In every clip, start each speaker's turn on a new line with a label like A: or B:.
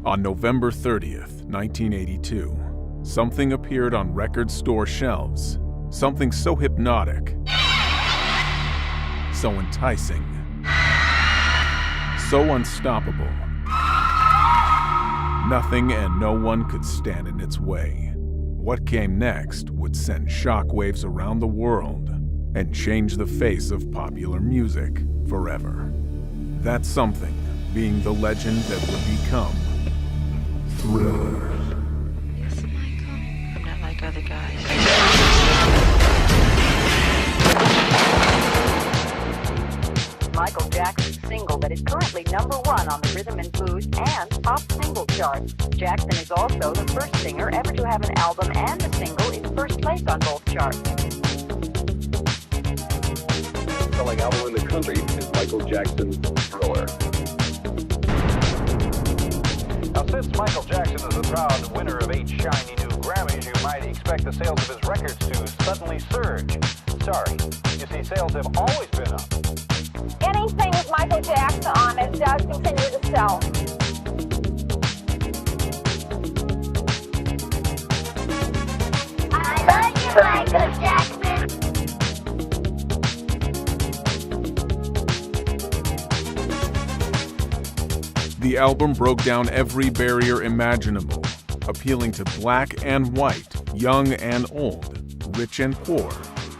A: On November 30th, 1982, something appeared on record store shelves. Something so hypnotic, so enticing, so unstoppable. Nothing and no one could stand in its way. What came next would send shockwaves around the world and change the face of popular music forever. That something being the legend that would become Thriller.
B: Yes, Michael. I'm not like other guys.
C: Michael Jackson's single that is currently #1 on the rhythm and blues and pop single charts. Jackson is also the first singer ever to have an album and a single in first place on both charts.
D: Selling album in the country is Michael Jackson's Thriller.
E: Now, since Michael Jackson is the proud winner of 8 shiny new Grammys, you might expect the sales of his records to suddenly surge. Sorry, you see, sales have always been up.
F: Anything with Michael Jackson on it does continue to sell. I love you, Michael Jackson.
A: The album broke down every barrier imaginable, appealing to black and white, young and old, rich and poor,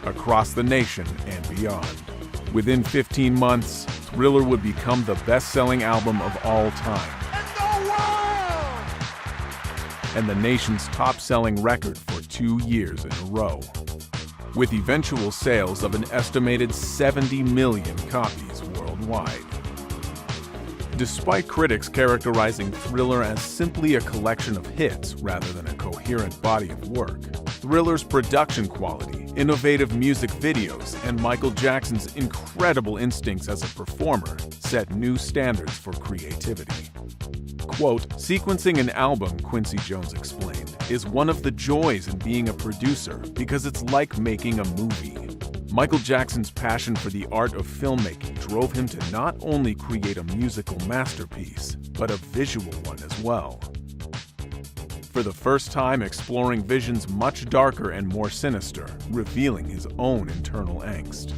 A: across the nation and beyond. Within 15 months, Thriller would become the best-selling album of all time, and the nation's top-selling record for 2 years in a row, with eventual sales of an estimated 70 million copies worldwide. Despite critics characterizing Thriller as simply a collection of hits rather than a coherent body of work, Thriller's production quality, innovative music videos, and Michael Jackson's incredible instincts as a performer set new standards for creativity. Quote, "Sequencing an album," Quincy Jones explained, "is one of the joys in being a producer because it's like making a movie." Michael Jackson's passion for the art of filmmaking drove him to not only create a musical masterpiece, but a visual one as well. For the first time exploring visions much darker and more sinister, revealing his own internal angst.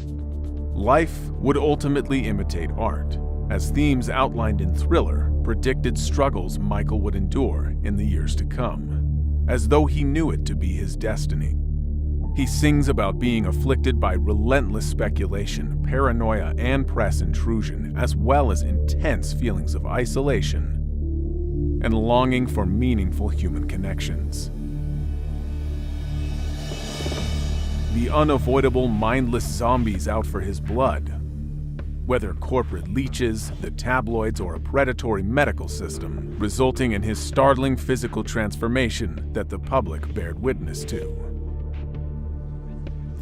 A: Life would ultimately imitate art, as themes outlined in Thriller predicted struggles Michael would endure in the years to come, as though he knew it to be his destiny. He sings about being afflicted by relentless speculation, paranoia, and press intrusion, as well as intense feelings of isolation and longing for meaningful human connections. The unavoidable mindless zombies out for his blood, whether corporate leeches, the tabloids, or a predatory medical system, resulting in his startling physical transformation that the public bared witness to.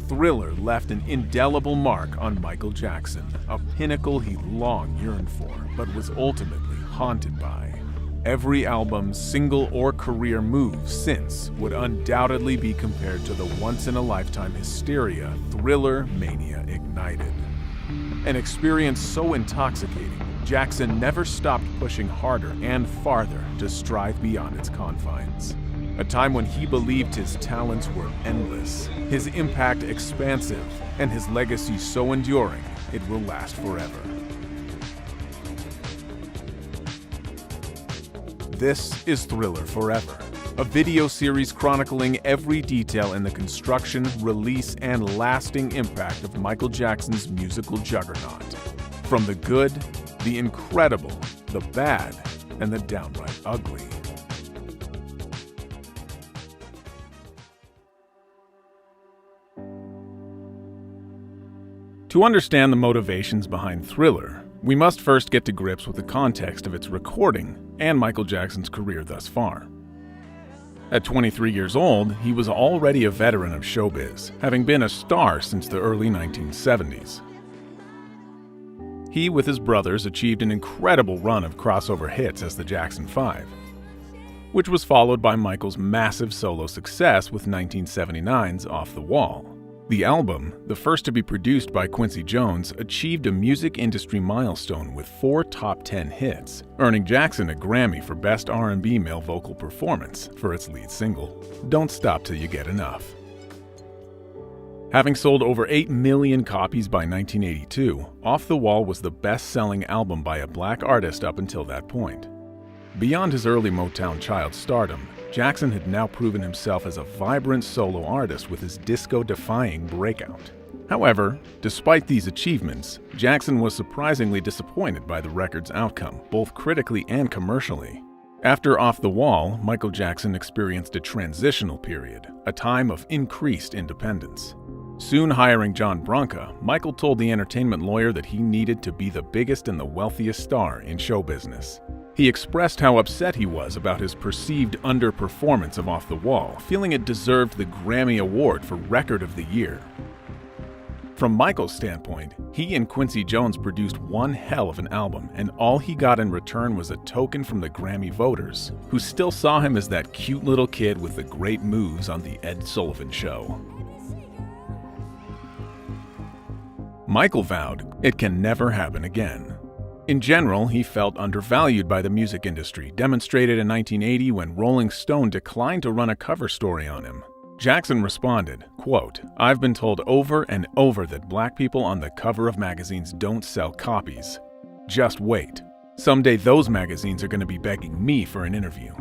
A: Thriller left an indelible mark on Michael Jackson, a pinnacle he long yearned for, but was ultimately haunted by. Every album, single, or career move since would undoubtedly be compared to the once-in-a-lifetime hysteria Thriller mania ignited. An experience so intoxicating, Jackson never stopped pushing harder and farther to strive beyond its confines. A time when he believed his talents were endless, his impact expansive, and his legacy so enduring it will last forever. This is Thriller Forever, a video series chronicling every detail in the construction, release, and lasting impact of Michael Jackson's musical juggernaut. From the good, the incredible, the bad, and the downright ugly. To understand the motivations behind Thriller, we must first get to grips with the context of its recording and Michael Jackson's career thus far. At 23 years old, he was already a veteran of showbiz, having been a star since the early 1970s. He, with his brothers, achieved an incredible run of crossover hits as the Jackson 5, which was followed by Michael's massive solo success with 1979's Off the Wall. The album, the first to be produced by Quincy Jones, achieved a music industry milestone with 4 top 10 hits, earning Jackson a Grammy for Best R&B Male Vocal Performance for its lead single, Don't Stop Till You Get Enough. Having sold over 8 million copies by 1982, Off the Wall was the best-selling album by a black artist up until that point. Beyond his early Motown child stardom, Jackson had now proven himself as a vibrant solo artist with his disco-defying breakout. However, despite these achievements, Jackson was surprisingly disappointed by the record's outcome, both critically and commercially. After Off the Wall, Michael Jackson experienced a transitional period, a time of increased independence. Soon hiring John Branca, Michael told the entertainment lawyer that he needed to be the biggest and the wealthiest star in show business. He expressed how upset he was about his perceived underperformance of Off the Wall, feeling it deserved the Grammy Award for Record of the Year. From Michael's standpoint, he and Quincy Jones produced one hell of an album, and all he got in return was a token from the Grammy voters, who still saw him as that cute little kid with the great moves on The Ed Sullivan Show. Michael vowed it can never happen again. In general, he felt undervalued by the music industry, demonstrated in 1980 when Rolling Stone declined to run a cover story on him. Jackson responded, quote, "I've been told over and over that black people on the cover of magazines don't sell copies. Just wait. Someday those magazines are going to be begging me for an interview.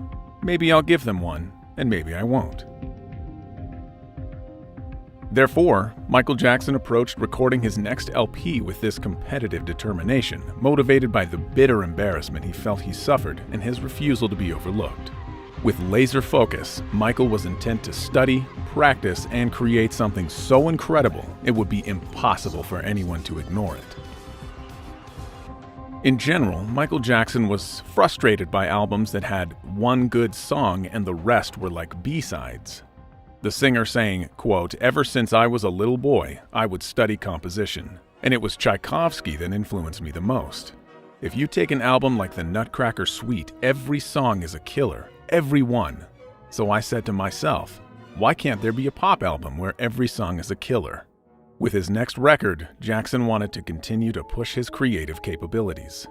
A: Maybe I'll give them one, and maybe I won't." Therefore, Michael Jackson approached recording his next LP with this competitive determination, motivated by the bitter embarrassment he felt he suffered and his refusal to be overlooked. With laser focus, Michael was intent to study, practice, and create something so incredible it would be impossible for anyone to ignore it. In general, Michael Jackson was frustrated by albums that had one good song and the rest were like B-sides. The singer saying, quote, "Ever since I was a little boy, I would study composition, and it was Tchaikovsky that influenced me the most. If you take an album like the Nutcracker Suite, every song is a killer, every one. So I said to myself, why can't there be a pop album where every song is a killer?" With his next record, Jackson wanted to continue to push his creative capabilities.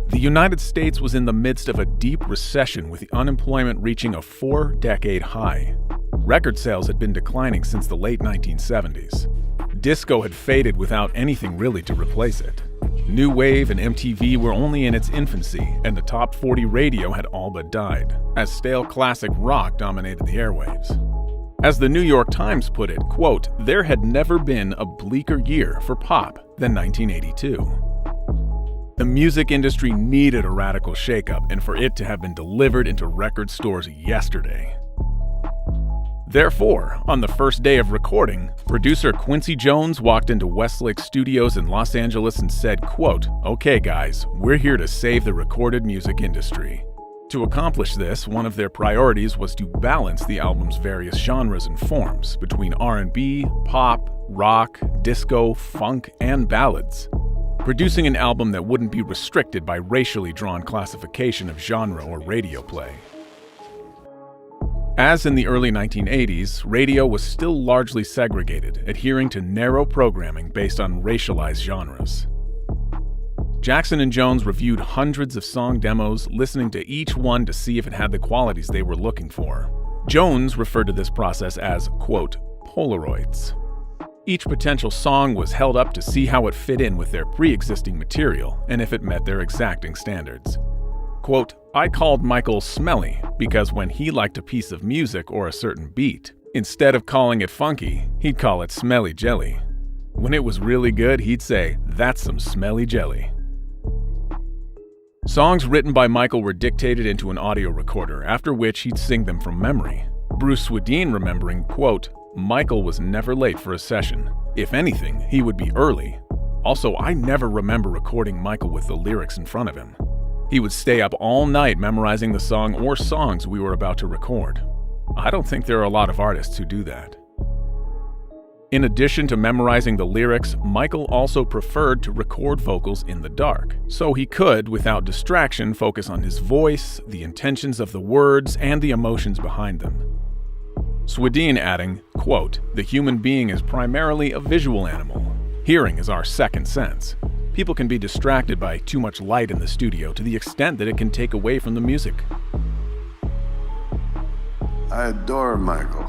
A: The United States was in the midst of a deep recession with the unemployment reaching a 4-decade high. Record sales had been declining since the late 1970s. Disco had faded without anything really to replace it. New Wave and MTV were only in its infancy, and the top 40 radio had all but died, as stale classic rock dominated the airwaves. As the New York Times put it, quote, "There had never been a bleaker year for pop than 1982. The music industry needed a radical shakeup, and for it to have been delivered into record stores yesterday. Therefore, on the first day of recording, producer Quincy Jones walked into Westlake Studios in Los Angeles and said, quote, "Okay guys, we're here to save the recorded music industry." To accomplish this, one of their priorities was to balance the album's various genres and forms between R&B, pop, rock, disco, funk, and ballads, producing an album that wouldn't be restricted by racially drawn classification of genre or radio play. As in the early 1980s, radio was still largely segregated, adhering to narrow programming based on racialized genres. Jackson and Jones reviewed hundreds of song demos, listening to each one to see if it had the qualities they were looking for. Jones referred to this process as, quote, "Polaroids." Each potential song was held up to see how it fit in with their pre-existing material and if it met their exacting standards. Quote, "I called Michael Smelly because when he liked a piece of music or a certain beat, instead of calling it funky, he'd call it smelly jelly. When it was really good, he'd say, 'That's some smelly jelly.'" Songs written by Michael were dictated into an audio recorder, after which he'd sing them from memory. Bruce Swedien remembering, quote, "Michael was never late for a session. If anything, he would be early. Also, I never remember recording Michael with the lyrics in front of him. He would stay up all night memorizing the song or songs we were about to record. I don't think there are a lot of artists who do that." In addition to memorizing the lyrics, Michael also preferred to record vocals in the dark, so he could, without distraction, focus on his voice, the intentions of the words, and the emotions behind them. Swedien adding, quote, "The human being is primarily a visual animal. Hearing is our second sense. People can be distracted by too much light in the studio to the extent that it can take away from the music."
G: I adore Michael.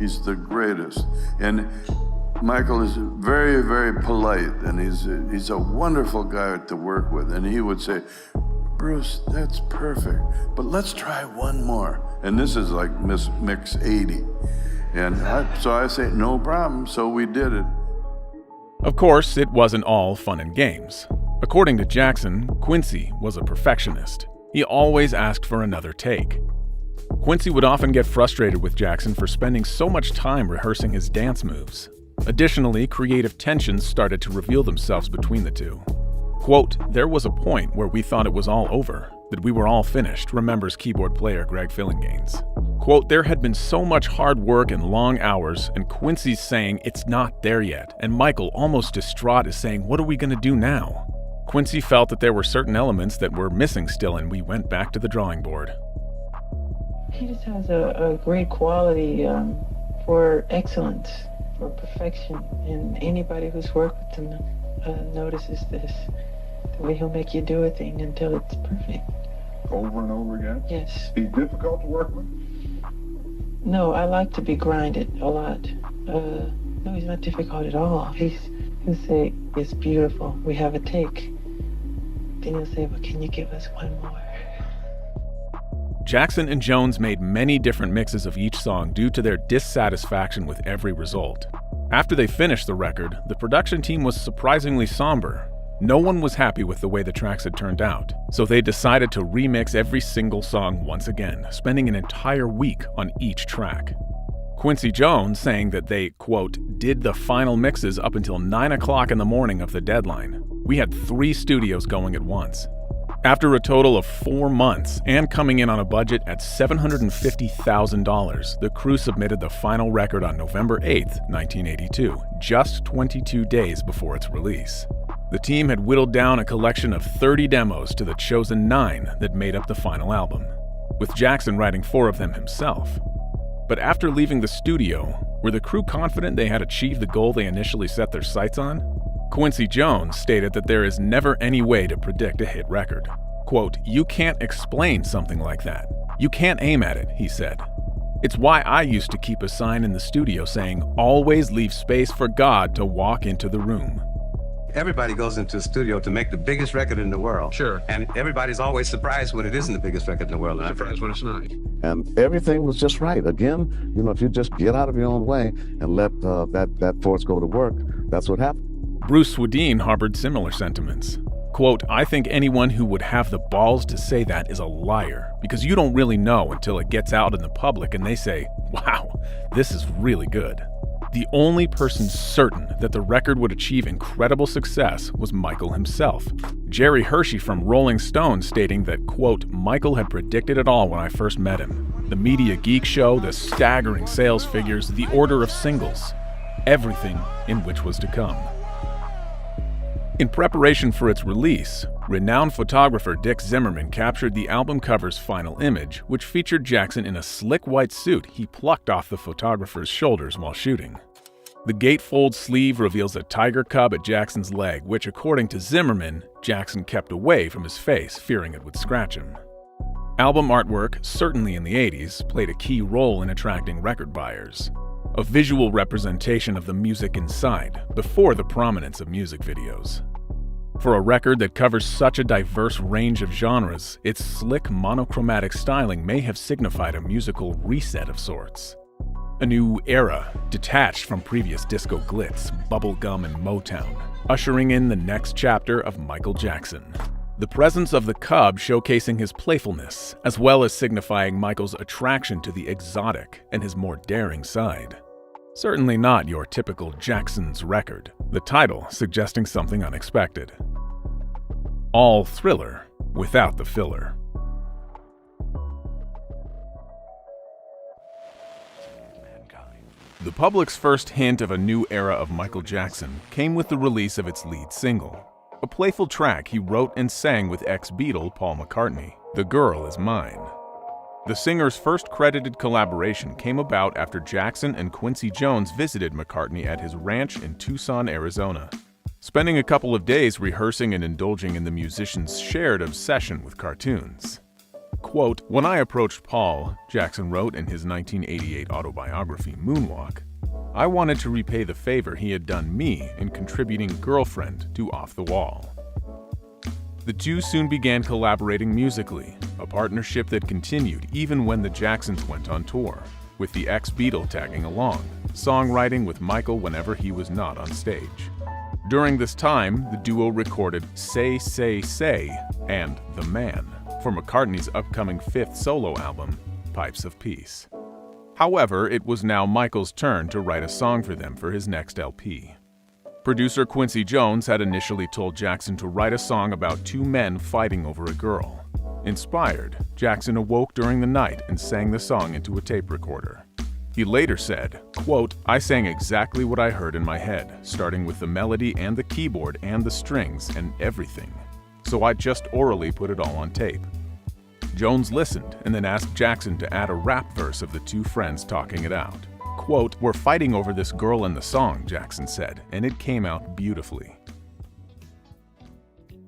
G: He's the greatest. And Michael is very, very polite, and he's a wonderful guy to work with. And he would say, "Bruce, that's perfect, but let's try one more." And this is like mix 80. And so I say, "No problem." So we did it.
A: Of course, it wasn't all fun and games. According to Jackson, Quincy was a perfectionist. He always asked for another take. Quincy would often get frustrated with Jackson for spending so much time rehearsing his dance moves. Additionally, creative tensions started to reveal themselves between the two. Quote, "There was a point where we thought it was all over, that we were all finished," remembers keyboard player Greg Fillinganes. Quote, "There had been so much hard work and long hours, and Quincy's saying it's not there yet, and Michael, almost distraught, is saying, what are we going to do now?" Quincy felt that there were certain elements that were missing still, and we went back to the drawing board.
B: He just has a great quality for excellence, for perfection, and anybody who's worked with him notices this. The way he'll make you do a thing until it's perfect.
H: Over and over again?
B: Yes.
H: He's difficult to work with?
B: No, I like to be grinded a lot. No, he's not difficult at all. He'll say, "It's beautiful, we have a take." Then he'll say, "Well, can you give us one more?"
A: Jackson and Jones made many different mixes of each song due to their dissatisfaction with every result. After they finished the record, the production team was surprisingly somber. No one was happy with the way the tracks had turned out, so they decided to remix every single song once again, spending an entire week on each track. Quincy Jones saying that they, quote, "did the final mixes up until 9 o'clock in the morning of the deadline. We had 3 studios going at once." After a total of 4 months and coming in on a budget at $750,000, the crew submitted the final record on November 8, 1982, just 22 days before its release. The team had whittled down a collection of 30 demos to the chosen 9 that made up the final album, with Jackson writing 4 of them himself. But after leaving the studio, were the crew confident they had achieved the goal they initially set their sights on? Quincy Jones stated that there is never any way to predict a hit record. Quote, "You can't explain something like that. You can't aim at it," he said. "It's why I used to keep a sign in the studio saying, 'Always leave space for God to walk into the room.'"
I: Everybody goes into a studio to make the biggest record in the world.
J: Sure.
I: And everybody's always surprised when it isn't the biggest record in the world.
J: Surprised when it's not.
K: And everything was just right. Again, if you just get out of your own way and let that force go to work, that's what happened.
A: Bruce Swedien harbored similar sentiments. Quote, "I think anyone who would have the balls to say that is a liar, because you don't really know until it gets out in the public and they say, wow, this is really good." The only person certain that the record would achieve incredible success was Michael himself. Jerry Hershey from Rolling Stone stating that, quote, "Michael had predicted it all when I first met him. The Media Geek Show, the staggering sales figures, the order of singles, everything in which was to come." In preparation for its release, renowned photographer Dick Zimmerman captured the album cover's final image, which featured Jackson in a slick white suit he plucked off the photographer's shoulders while shooting. The gatefold sleeve reveals a tiger cub at Jackson's leg, which, according to Zimmerman, Jackson kept away from his face, fearing it would scratch him. Album artwork, certainly in the 80s, played a key role in attracting record buyers. A visual representation of the music inside, before the prominence of music videos. For a record that covers such a diverse range of genres, its slick monochromatic styling may have signified a musical reset of sorts. A new era, detached from previous disco glitz, bubblegum, and Motown, ushering in the next chapter of Michael Jackson. The presence of the cub showcasing his playfulness, as well as signifying Michael's attraction to the exotic and his more daring side. Certainly not your typical Jackson's record, the title suggesting something unexpected. All thriller without the filler. The public's first hint of a new era of Michael Jackson came with the release of its lead single, a playful track he wrote and sang with ex-Beatle Paul McCartney, "The Girl Is Mine." The singer's first credited collaboration came about after Jackson and Quincy Jones visited McCartney at his ranch in Tucson, Arizona, spending a couple of days rehearsing and indulging in the musician's shared obsession with cartoons. Quote, "When I approached Paul," Jackson wrote in his 1988 autobiography, Moonwalk, "I wanted to repay the favor he had done me in contributing Girlfriend to Off the Wall." The two soon began collaborating musically, a partnership that continued even when the Jacksons went on tour, with the ex-Beatle tagging along, songwriting with Michael whenever he was not on stage. During this time, the duo recorded Say, Say, Say and The Man for McCartney's upcoming fifth solo album, Pipes of Peace. However, it was now Michael's turn to write a song for them for his next LP. Producer Quincy Jones had initially told Jackson to write a song about two men fighting over a girl. Inspired, Jackson awoke during the night and sang the song into a tape recorder. He later said, quote, "I sang exactly what I heard in my head, starting with the melody and the keyboard and the strings and everything. So I just orally put it all on tape." Jones listened and then asked Jackson to add a rap verse of the two friends talking it out. Quote, "We're fighting over this girl in the song," Jackson said, and it came out beautifully.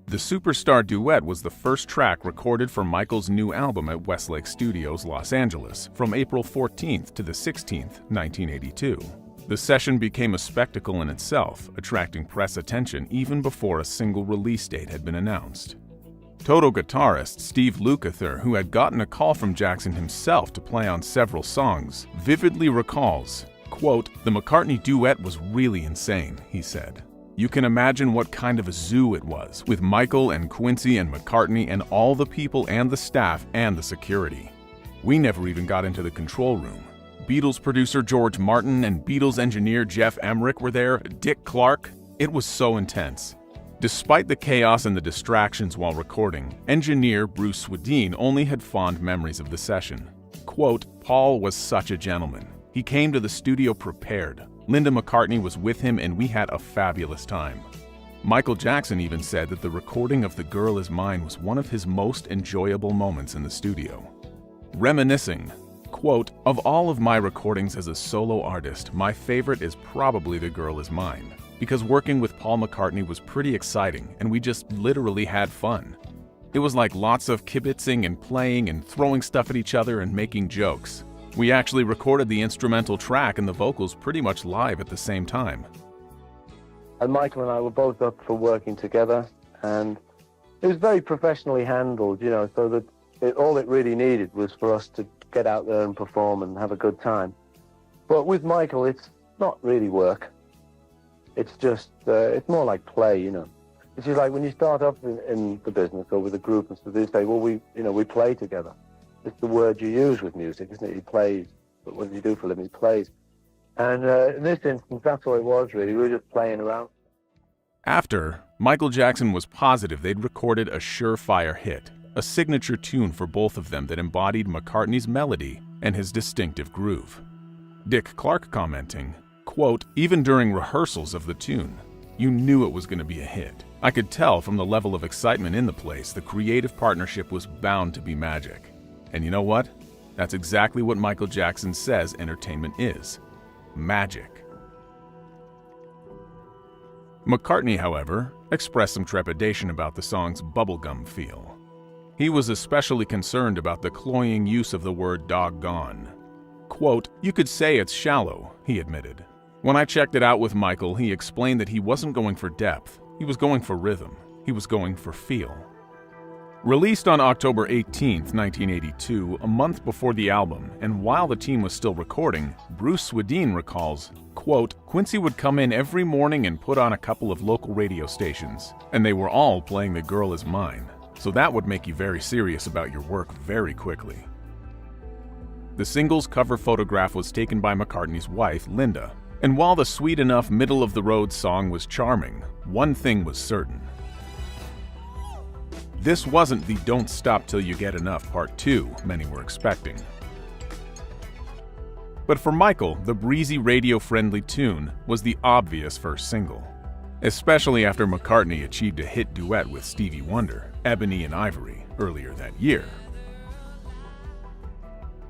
A: The Superstar Duet was the first track recorded for Michael's new album at Westlake Studios, Los Angeles, from April 14th to the 16th, 1982. The session became a spectacle in itself, attracting press attention even before a single release date had been announced. Toto guitarist Steve Lukather, who had gotten a call from Jackson himself to play on several songs, vividly recalls, quote, "The McCartney duet was really insane," he said. "You can imagine what kind of a zoo it was, with Michael and Quincy and McCartney and all the people and the staff and the security. We never even got into the control room. Beatles producer George Martin and Beatles engineer Jeff Emmerich were there, Dick Clark. It was so intense." Despite the chaos and the distractions while recording, engineer Bruce Swedien only had fond memories of the session. Quote, "Paul was such a gentleman. He came to the studio prepared. Linda McCartney was with him and we had a fabulous time." Michael Jackson even said that the recording of The Girl Is Mine was one of his most enjoyable moments in the studio. Reminiscing, quote, "Of all of my recordings as a solo artist, my favorite is probably The Girl Is Mine, because working with Paul McCartney was pretty exciting and we just literally had fun. It was like lots of kibitzing and playing and throwing stuff at each other and making jokes. We actually recorded the instrumental track and the vocals pretty much live at the same time."
J: And Michael and I were both up for working together, and it was very professionally handled, so that all it really needed was for us to get out there and perform and have a good time. But with Michael, it's not really work. It's just, it's more like play, It's just like when you start off in the business or with a group and stuff, they say, well, we play together. It's the word you use with music, isn't it? He plays. But what does he do for a living? He plays. And in this instance, that's all it was, really. We were just playing around.
A: After, Michael Jackson was positive they'd recorded a surefire hit, a signature tune for both of them that embodied McCartney's melody and his distinctive groove. Dick Clark commenting, quote, "Even during rehearsals of the tune, you knew it was going to be a hit. I could tell from the level of excitement in the place the creative partnership was bound to be magic. And you know what? That's exactly what Michael Jackson says entertainment is. Magic." McCartney, however, expressed some trepidation about the song's bubblegum feel. He was especially concerned about the cloying use of the word doggone. Quote, "You could say it's shallow," he admitted. "When I checked it out with Michael, he explained that he wasn't going for depth. He was going for rhythm. He was going for feel." Released on October 18, 1982, a month before the album, and while the team was still recording, Bruce Swedien recalls, quote, "Quincy would come in every morning and put on a couple of local radio stations, and they were all playing The Girl Is Mine, so that would make you very serious about your work very quickly." The single's cover photograph was taken by McCartney's wife, Linda, and while the sweet enough middle-of-the-road song was charming, one thing was certain. This wasn't the Don't Stop Till You Get Enough Part 2 many were expecting. But for Michael, the breezy radio-friendly tune was the obvious first single, especially after McCartney achieved a hit duet with Stevie Wonder, Ebony and Ivory, earlier that year.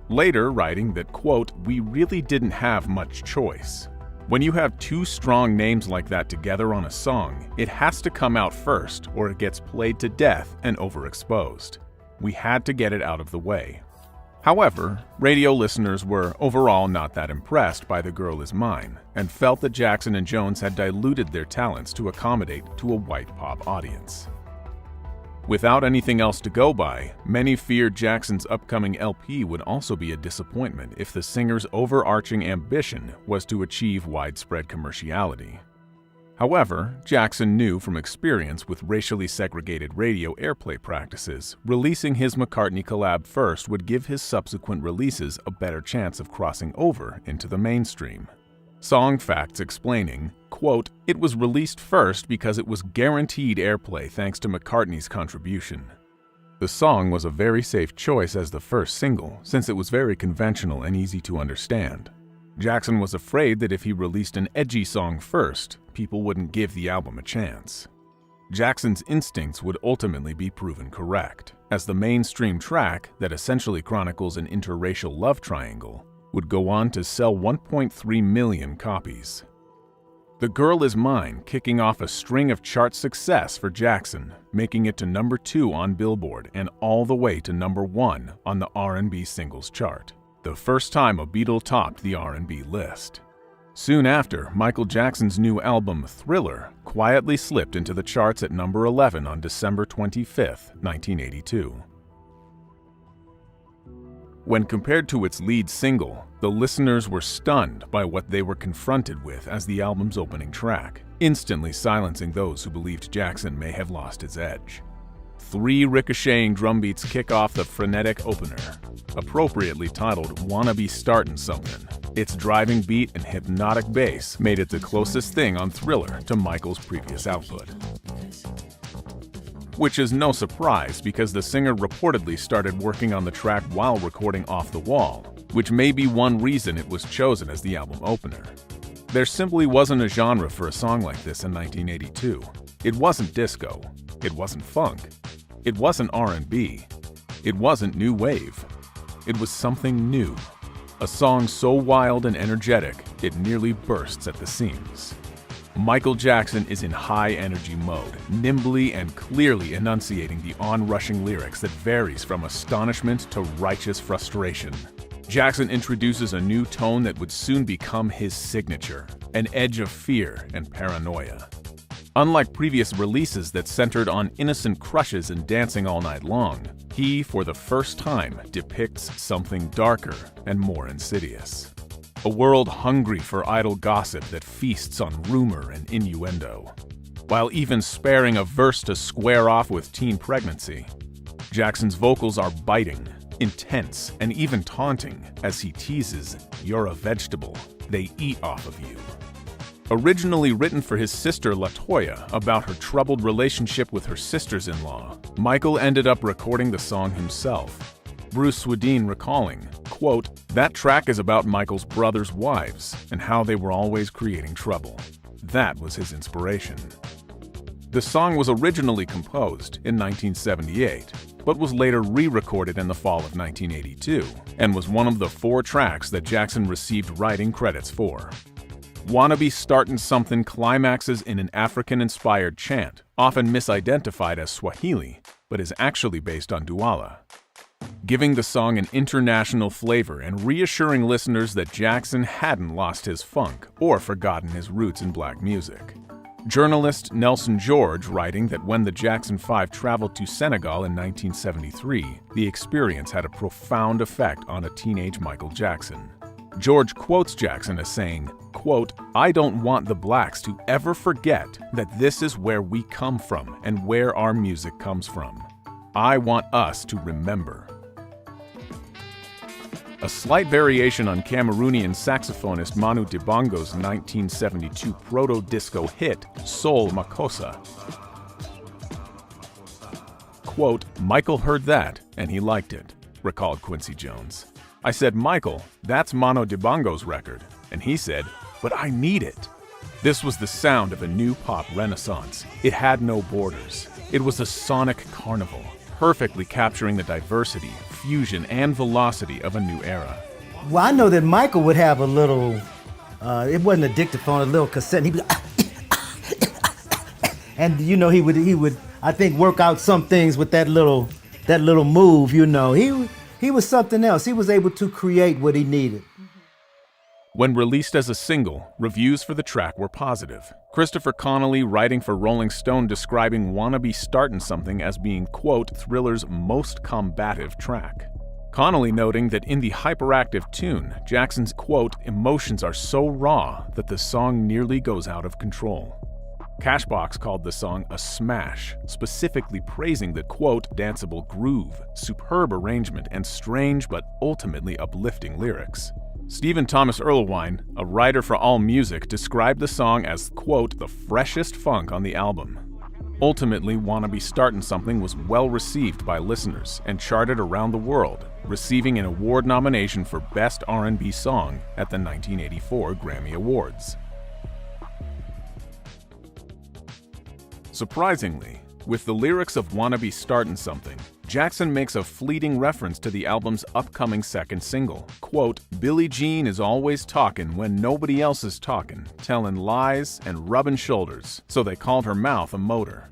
A: later writing that, quote, "We really didn't have much choice. When you have two strong names like that together on a song, it has to come out first or it gets played to death and overexposed. We had to get it out of the way." However, radio listeners were overall not that impressed by The Girl Is Mine and felt that Jackson and Jones had diluted their talents to accommodate to a white pop audience. Without anything else to go by, many feared Jackson's upcoming LP would also be a disappointment if the singer's overarching ambition was to achieve widespread commerciality. However, Jackson knew from experience with racially segregated radio airplay practices, releasing his McCartney collab first would give his subsequent releases a better chance of crossing over into the mainstream. Song Facts explaining, quote, "It was released first because it was guaranteed airplay thanks to McCartney's contribution. The song was a very safe choice as the first single since it was very conventional and easy to understand. Jackson was afraid that if he released an edgy song first, people wouldn't give the album a chance. Jackson's instincts would ultimately be proven correct, as the mainstream track that essentially chronicles an interracial love triangle would go on to sell 1.3 million copies. The Girl Is Mine kicking off a string of chart success for Jackson, making it to number 2 on Billboard and all the way to number 1 on the R&B singles chart, the first time a Beatle topped the R&B list. Soon after, Michael Jackson's new album Thriller quietly slipped into the charts at number 11 on December 25, 1982. When compared to its lead single, the listeners were stunned by what they were confronted with as the album's opening track, instantly silencing those who believed Jackson may have lost his edge. 3 ricocheting drum beats kick off the frenetic opener, appropriately titled "Wanna Be Startin' Something." Its driving beat and hypnotic bass made it the closest thing on Thriller to Michael's previous output. Which is no surprise because the singer reportedly started working on the track while recording Off the Wall, which may be one reason it was chosen as the album opener. There simply wasn't a genre for a song like this in 1982. It wasn't disco. It wasn't funk. It wasn't R&B. It wasn't new wave. It was something new. A song so wild and energetic, it nearly bursts at the seams. Michael Jackson is in high-energy mode, nimbly and clearly enunciating the onrushing lyrics that varies from astonishment to righteous frustration. Jackson introduces a new tone that would soon become his signature, an edge of fear and paranoia. Unlike previous releases that centered on innocent crushes and dancing all night long, he, for the first time, depicts something darker and more insidious. A world hungry for idle gossip that feasts on rumor and innuendo. While even sparing a verse to square off with teen pregnancy, Jackson's vocals are biting, intense, and even taunting as he teases, "You're a vegetable, they eat off of you." Originally written for his sister LaToya about her troubled relationship with her sisters-in-law, Michael ended up recording the song himself. Bruce Swedien recalling, quote, "That track is about Michael's brother's wives and how they were always creating trouble. That was his inspiration." The song was originally composed in 1978, but was later re-recorded in the fall of 1982, and was one of the 4 tracks that Jackson received writing credits for. "Wanna Be Startin' Something" climaxes in an African-inspired chant, often misidentified as Swahili, but is actually based on Douala, giving the song an international flavor and reassuring listeners that Jackson hadn't lost his funk or forgotten his roots in black music. Journalist Nelson George writing that when the Jackson 5 traveled to Senegal in 1973, the experience had a profound effect on a teenage Michael Jackson. George quotes Jackson as saying, quote, "I don't want the blacks to ever forget that this is where we come from and where our music comes from. I want us to remember." A slight variation on Cameroonian saxophonist Manu Dibango's 1972 proto-disco hit, Soul Makossa. Quote, "Michael heard that, and he liked it," recalled Quincy Jones. "I said, 'Michael, that's Manu Dibango's record,' and he said, 'But I need it.'" This was the sound of a new pop renaissance. It had no borders. It was a sonic carnival, perfectly capturing the diversity, fusion and velocity of a new era.
L: Well, I know that Michael would have a little, it wasn't a dictaphone, a little cassette. He would, and you know, he would, I think, work out some things with that little move. You know, he was something else. He was able to create what he needed.
A: When released as a single, reviews for the track were positive. Christopher Connolly, writing for Rolling Stone, describing "Wanna Be Startin' Something" as being, quote, Thriller's most combative track. Connolly noting that in the hyperactive tune, Jackson's, quote, emotions are so raw that the song nearly goes out of control. Cashbox called the song a smash, specifically praising the, quote, danceable groove, superb arrangement, and strange but ultimately uplifting lyrics. Stephen Thomas Erlewine, a writer for AllMusic, described the song as, quote, the freshest funk on the album. Ultimately, "Wanna Be Startin' Something" was well received by listeners and charted around the world, receiving an award nomination for Best R&B Song at the 1984 Grammy Awards. Surprisingly, with the lyrics of "Wanna Be Startin' Something," Jackson makes a fleeting reference to the album's upcoming second single, quote, Billie Jean is always talkin' when nobody else is talkin', tellin' lies and rubbin' shoulders, so they called her mouth a motor.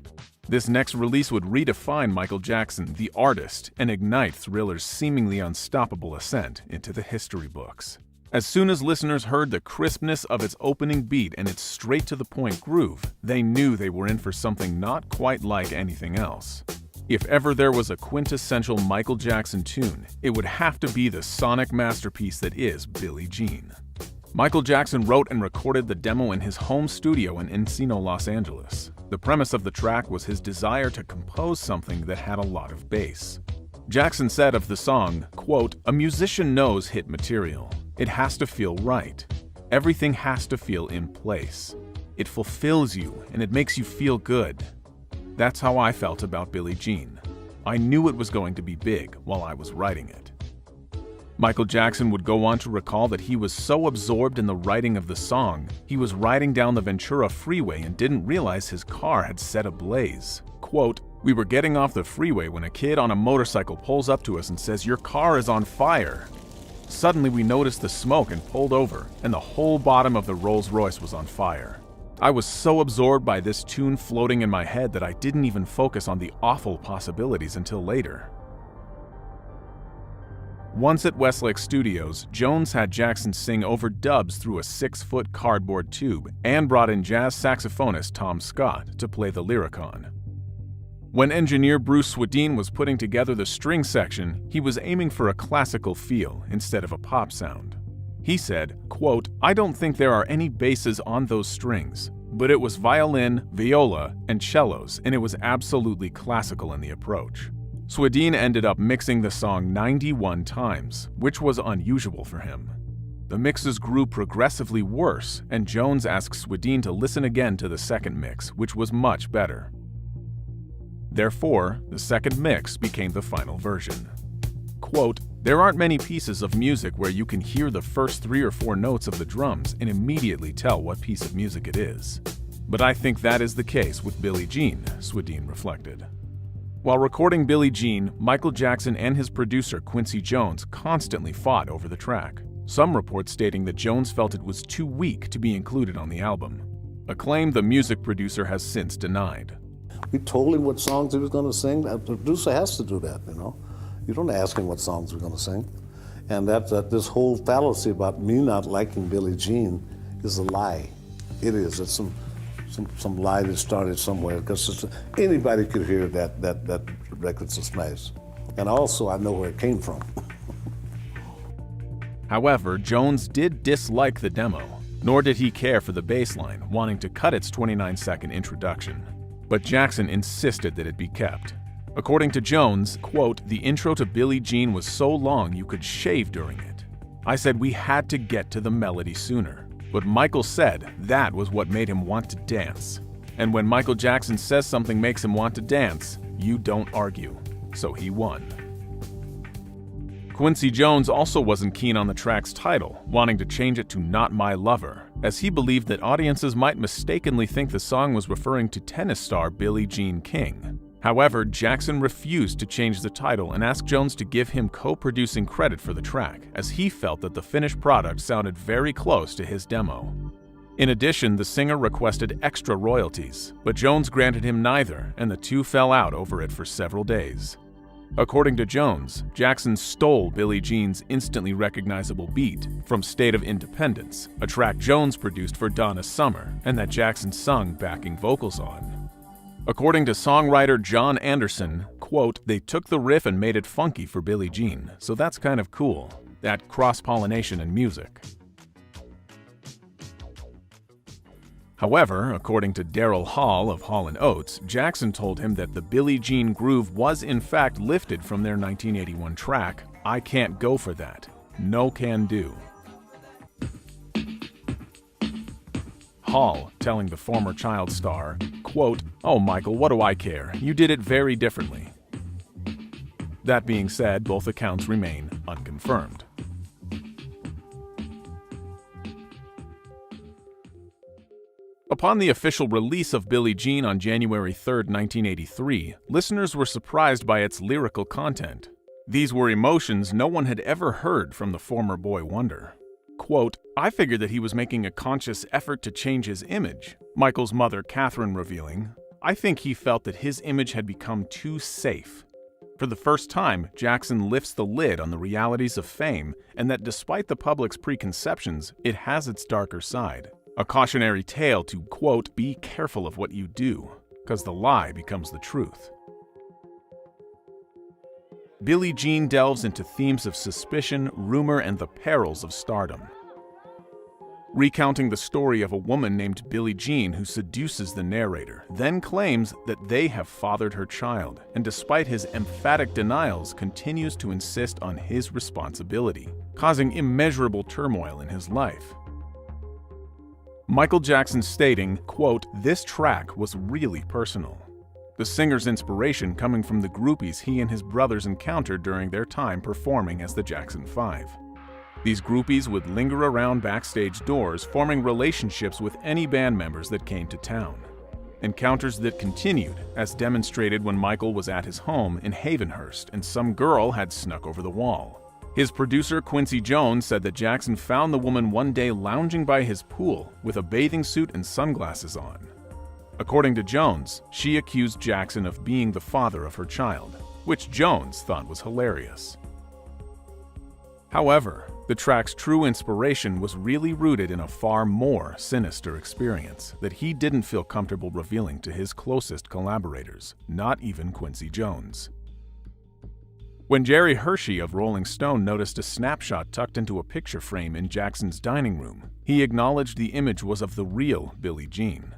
A: This next release would redefine Michael Jackson, the artist, and ignite Thriller's seemingly unstoppable ascent into the history books. As soon as listeners heard the crispness of its opening beat and its straight-to-the-point groove, they knew they were in for something not quite like anything else. If ever there was a quintessential Michael Jackson tune, it would have to be the sonic masterpiece that is Billie Jean. Michael Jackson wrote and recorded the demo in his home studio in Encino, Los Angeles. The premise of the track was his desire to compose something that had a lot of bass. Jackson said of the song, quote, a musician knows hit material. It has to feel right. Everything has to feel in place. It fulfills you and it makes you feel good. That's how I felt about Billie Jean. I knew it was going to be big while I was writing it. Michael Jackson would go on to recall that he was so absorbed in the writing of the song, he was riding down the Ventura freeway and didn't realize his car had set ablaze. Quote, we were getting off the freeway when a kid on a motorcycle pulls up to us and says, your car is on fire. Suddenly we noticed the smoke and pulled over, and the whole bottom of the Rolls Royce was on fire. I was so absorbed by this tune floating in my head that I didn't even focus on the awful possibilities until later. Once at Westlake Studios, Jones had Jackson sing over dubs through a 6-foot cardboard tube and brought in jazz saxophonist Tom Scott to play the Lyricon. When engineer Bruce Swedien was putting together the string section, he was aiming for a classical feel instead of a pop sound. He said, quote, I don't think there are any basses on those strings, but it was violin, viola, and cellos, and it was absolutely classical in the approach. Swedien ended up mixing the song 91 times, which was unusual for him. The mixes grew progressively worse, and Jones asked Swedien to listen again to the second mix, which was much better. Therefore, the second mix became the final version. Quote, there aren't many pieces of music where you can hear the first 3 or 4 notes of the drums and immediately tell what piece of music it is. But I think that is the case with Billie Jean, Swedien reflected. While recording Billie Jean, Michael Jackson and his producer Quincy Jones constantly fought over the track. Some reports stating that Jones felt it was too weak to be included on the album, a claim the music producer has since denied.
K: We told him what songs he was going to sing. The producer has to do that, you know. You don't ask him what songs we're going to sing. And that this whole fallacy about me not liking Billie Jean is a lie. It is. It's some lie that started somewhere, because anybody could hear that record's a smash. And also, I know where it came from.
A: However, Jones did dislike the demo, nor did he care for the bass line, wanting to cut its 29-second introduction. But Jackson insisted that it be kept. According to Jones, quote, the intro to Billie Jean was so long you could shave during it. I said we had to get to the melody sooner. But Michael said that was what made him want to dance. And when Michael Jackson says something makes him want to dance, you don't argue. So he won. Quincy Jones also wasn't keen on the track's title, wanting to change it to Not My Lover, as he believed that audiences might mistakenly think the song was referring to tennis star Billie Jean King. However, Jackson refused to change the title and asked Jones to give him co-producing credit for the track, as he felt that the finished product sounded very close to his demo. In addition, the singer requested extra royalties, but Jones granted him neither, and the two fell out over it for several days. According to Jones, Jackson stole Billie Jean's instantly recognizable beat from State of Independence, a track Jones produced for Donna Summer and that Jackson sung backing vocals on. According to songwriter John Anderson, quote, "They took the riff and made it funky for Billie Jean, so that's kind of cool, that cross-pollination in music." However, according to Daryl Hall of Hall & Oates, Jackson told him that the Billie Jean groove was in fact lifted from their 1981 track, "I Can't Go For That, No Can Do." Hall telling the former child star, quote, "Oh Michael, what do I care? You did it very differently." That being said, both accounts remain unconfirmed. Upon the official release of Billie Jean on January 3, 1983, listeners were surprised by its lyrical content. These were emotions no one had ever heard from the former boy wonder. Quote, "I figured that he was making a conscious effort to change his image," Michael's mother Catherine revealing. "I think he felt that his image had become too safe." For the first time, Jackson lifts the lid on the realities of fame, and that despite the public's preconceptions, it has its darker side. A cautionary tale to, quote, "Be careful of what you do, because the lie becomes the truth." Billie Jean delves into themes of suspicion, rumor, and the perils of stardom. Recounting the story of a woman named Billie Jean who seduces the narrator, then claims that they have fathered her child, and despite his emphatic denials, continues to insist on his responsibility, causing immeasurable turmoil in his life. Michael Jackson stating, quote, "This track was really personal." The singer's inspiration coming from the groupies he and his brothers encountered during their time performing as the Jackson 5. These groupies would linger around backstage doors, forming relationships with any band members that came to town. Encounters that continued, as demonstrated when Michael was at his home in Havenhurst and some girl had snuck over the wall. His producer Quincy Jones said that Jackson found the woman one day lounging by his pool with a bathing suit and sunglasses on. According to Jones, she accused Jackson of being the father of her child, which Jones thought was hilarious. However, the track's true inspiration was really rooted in a far more sinister experience that he didn't feel comfortable revealing to his closest collaborators, not even Quincy Jones. When Jerry Hershey of Rolling Stone noticed a snapshot tucked into a picture frame in Jackson's dining room, he acknowledged the image was of the real Billie Jean.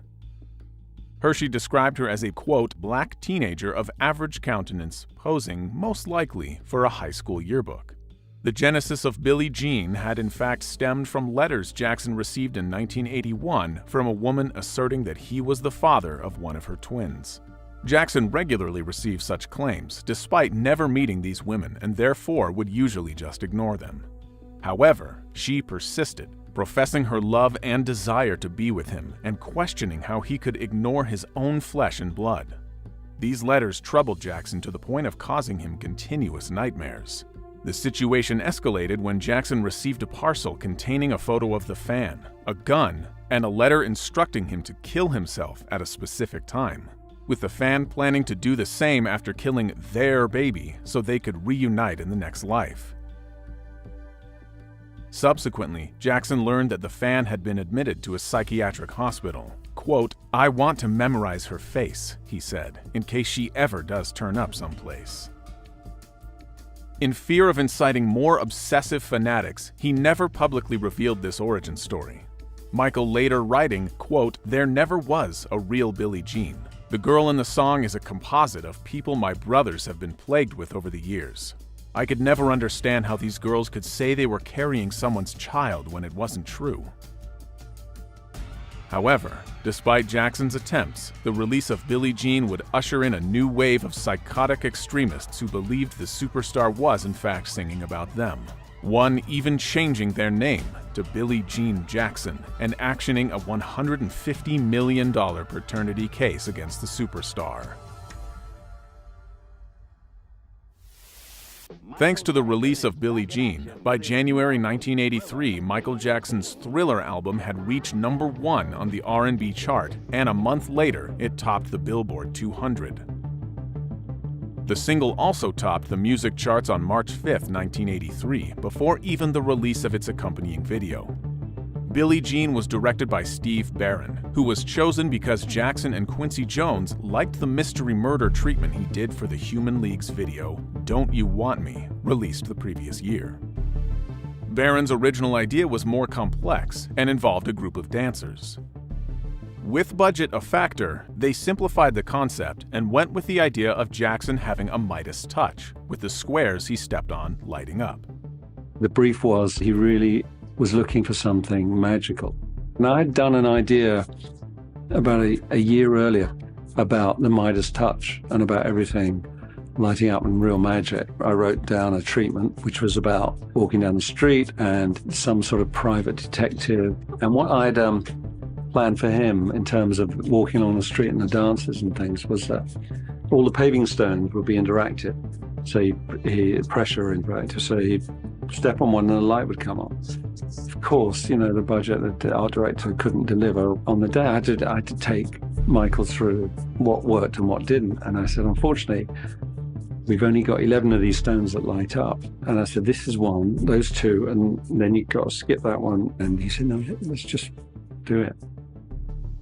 A: Hershey described her as a, quote, "black teenager of average countenance, posing, most likely, for a high school yearbook." The genesis of Billie Jean had in fact stemmed from letters Jackson received in 1981 from a woman asserting that he was the father of one of her twins. Jackson regularly received such claims, despite never meeting these women, and therefore would usually just ignore them. However, she persisted, professing her love and desire to be with him, and questioning how he could ignore his own flesh and blood. These letters troubled Jackson to the point of causing him continuous nightmares. The situation escalated when Jackson received a parcel containing a photo of the fan, a gun, and a letter instructing him to kill himself at a specific time, with the fan planning to do the same after killing their baby so they could reunite in the next life. Subsequently, Jackson learned that the fan had been admitted to a psychiatric hospital. Quote, "I want to memorize her face," he said, "in case she ever does turn up someplace." In fear of inciting more obsessive fanatics, he never publicly revealed this origin story. Michael later writing, quote, "There never was a real Billie Jean. The girl in the song is a composite of people my brothers have been plagued with over the years. I could never understand how these girls could say they were carrying someone's child when it wasn't true." However, despite Jackson's attempts, the release of Billie Jean would usher in a new wave of psychotic extremists who believed the superstar was in fact singing about them. One even changing their name to Billie Jean Jackson and actioning a $150 million paternity case against the superstar. Thanks to the release of Billie Jean, by January 1983, Michael Jackson's Thriller album had reached #1 on the R&B chart, and a month later, it topped the Billboard 200. The single also topped the music charts on March 5, 1983, before even the release of its accompanying video. Billie Jean was directed by Steve Barron, who was chosen because Jackson and Quincy Jones liked the mystery murder treatment he did for the Human League's video, Don't You Want Me, released the previous year. Barron's original idea was more complex and involved a group of dancers. With budget a factor, they simplified the concept and went with the idea of Jackson having a Midas touch, with the squares he stepped on lighting up.
M: The brief was he really was looking for something magical. And I'd done an idea about a year earlier about the Midas touch and about everything lighting up in real magic. I wrote down a treatment which was about walking down the street and some sort of private detective. And what I'd planned for him in terms of walking along the street and the dances and things was that all the paving stones would be interactive. So he pressure interactive. So he'd step on one and the light would come on. Of course, the budget that the art director couldn't deliver on the day. I had to take Michael through what worked and what didn't. And I said, unfortunately, we've only got 11 of these stones that light up. And I said, this is one, those two, and then you've got to skip that one. And he said, no, let's just do it.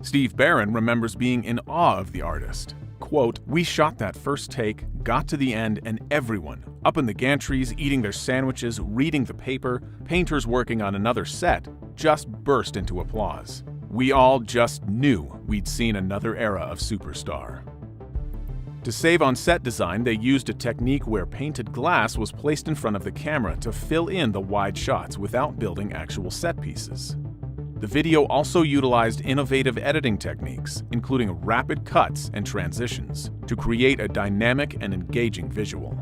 A: Steve Barron remembers being in awe of the artist. Quote, "We shot that first take, got to the end, and everyone, up in the gantries eating their sandwiches, reading the paper, painters working on another set, just burst into applause. We all just knew we'd seen another era of superstar." To save on set design, they used a technique where painted glass was placed in front of the camera to fill in the wide shots without building actual set pieces. The video also utilized innovative editing techniques, including rapid cuts and transitions, to create a dynamic and engaging visual.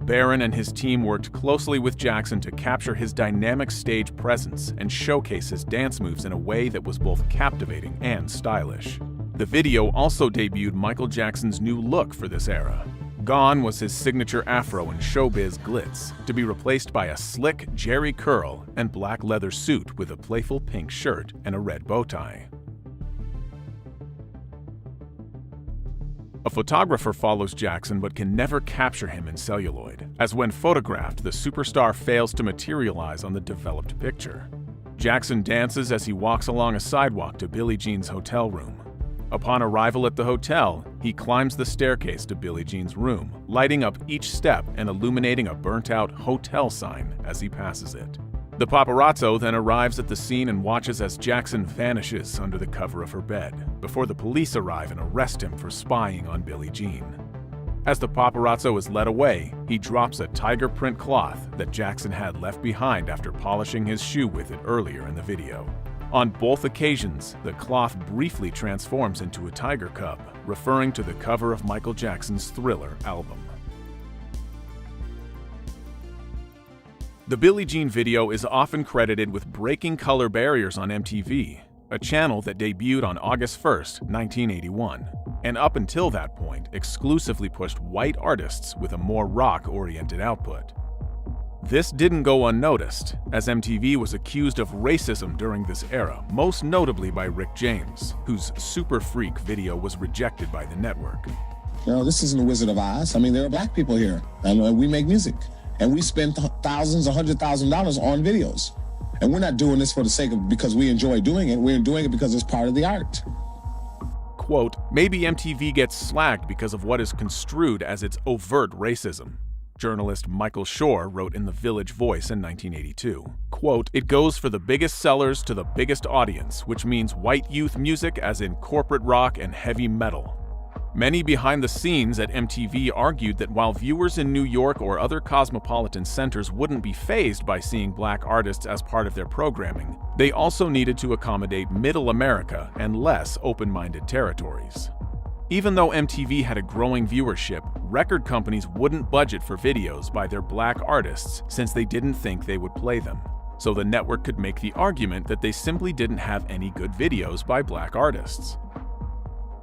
A: Barron and his team worked closely with Jackson to capture his dynamic stage presence and showcase his dance moves in a way that was both captivating and stylish. The video also debuted Michael Jackson's new look for this era. Gone was his signature afro and showbiz glitz, to be replaced by a slick Jerry curl and black leather suit with a playful pink shirt and a red bow tie. A photographer follows Jackson but can never capture him in celluloid, as when photographed, the superstar fails to materialize on the developed picture. Jackson dances as he walks along a sidewalk to Billie Jean's hotel room. Upon arrival at the hotel, he climbs the staircase to Billie Jean's room, lighting up each step and illuminating a burnt-out hotel sign as he passes it. The paparazzo then arrives at the scene and watches as Jackson vanishes under the cover of her bed, before the police arrive and arrest him for spying on Billie Jean. As the paparazzo is led away, he drops a tiger print cloth that Jackson had left behind after polishing his shoe with it earlier in the video. On both occasions, the cloth briefly transforms into a tiger cub, referring to the cover of Michael Jackson's Thriller album. The Billie Jean video is often credited with breaking color barriers on MTV, a channel that debuted on August 1, 1981, and up until that point exclusively pushed white artists with a more rock-oriented output. This didn't go unnoticed, as MTV was accused of racism during this era, most notably by Rick James, whose Super Freak video was rejected by the network.
N: This isn't a Wizard of Oz. There are black people here, and we make music, and we spend thousands or $100,000 on videos. And we're not doing this for the sake of because we enjoy doing it. We're doing it because it's part of the art.
A: Quote, "Maybe MTV gets slagged because of what is construed as its overt racism." Journalist Michael Shore wrote in The Village Voice in 1982, quote, "It goes for the biggest sellers to the biggest audience, which means white youth music as in corporate rock and heavy metal." Many behind the scenes at MTV argued that while viewers in New York or other cosmopolitan centers wouldn't be fazed by seeing black artists as part of their programming, they also needed to accommodate Middle America and less open-minded territories. Even though MTV had a growing viewership, record companies wouldn't budget for videos by their black artists since they didn't think they would play them. So the network could make the argument that they simply didn't have any good videos by black artists.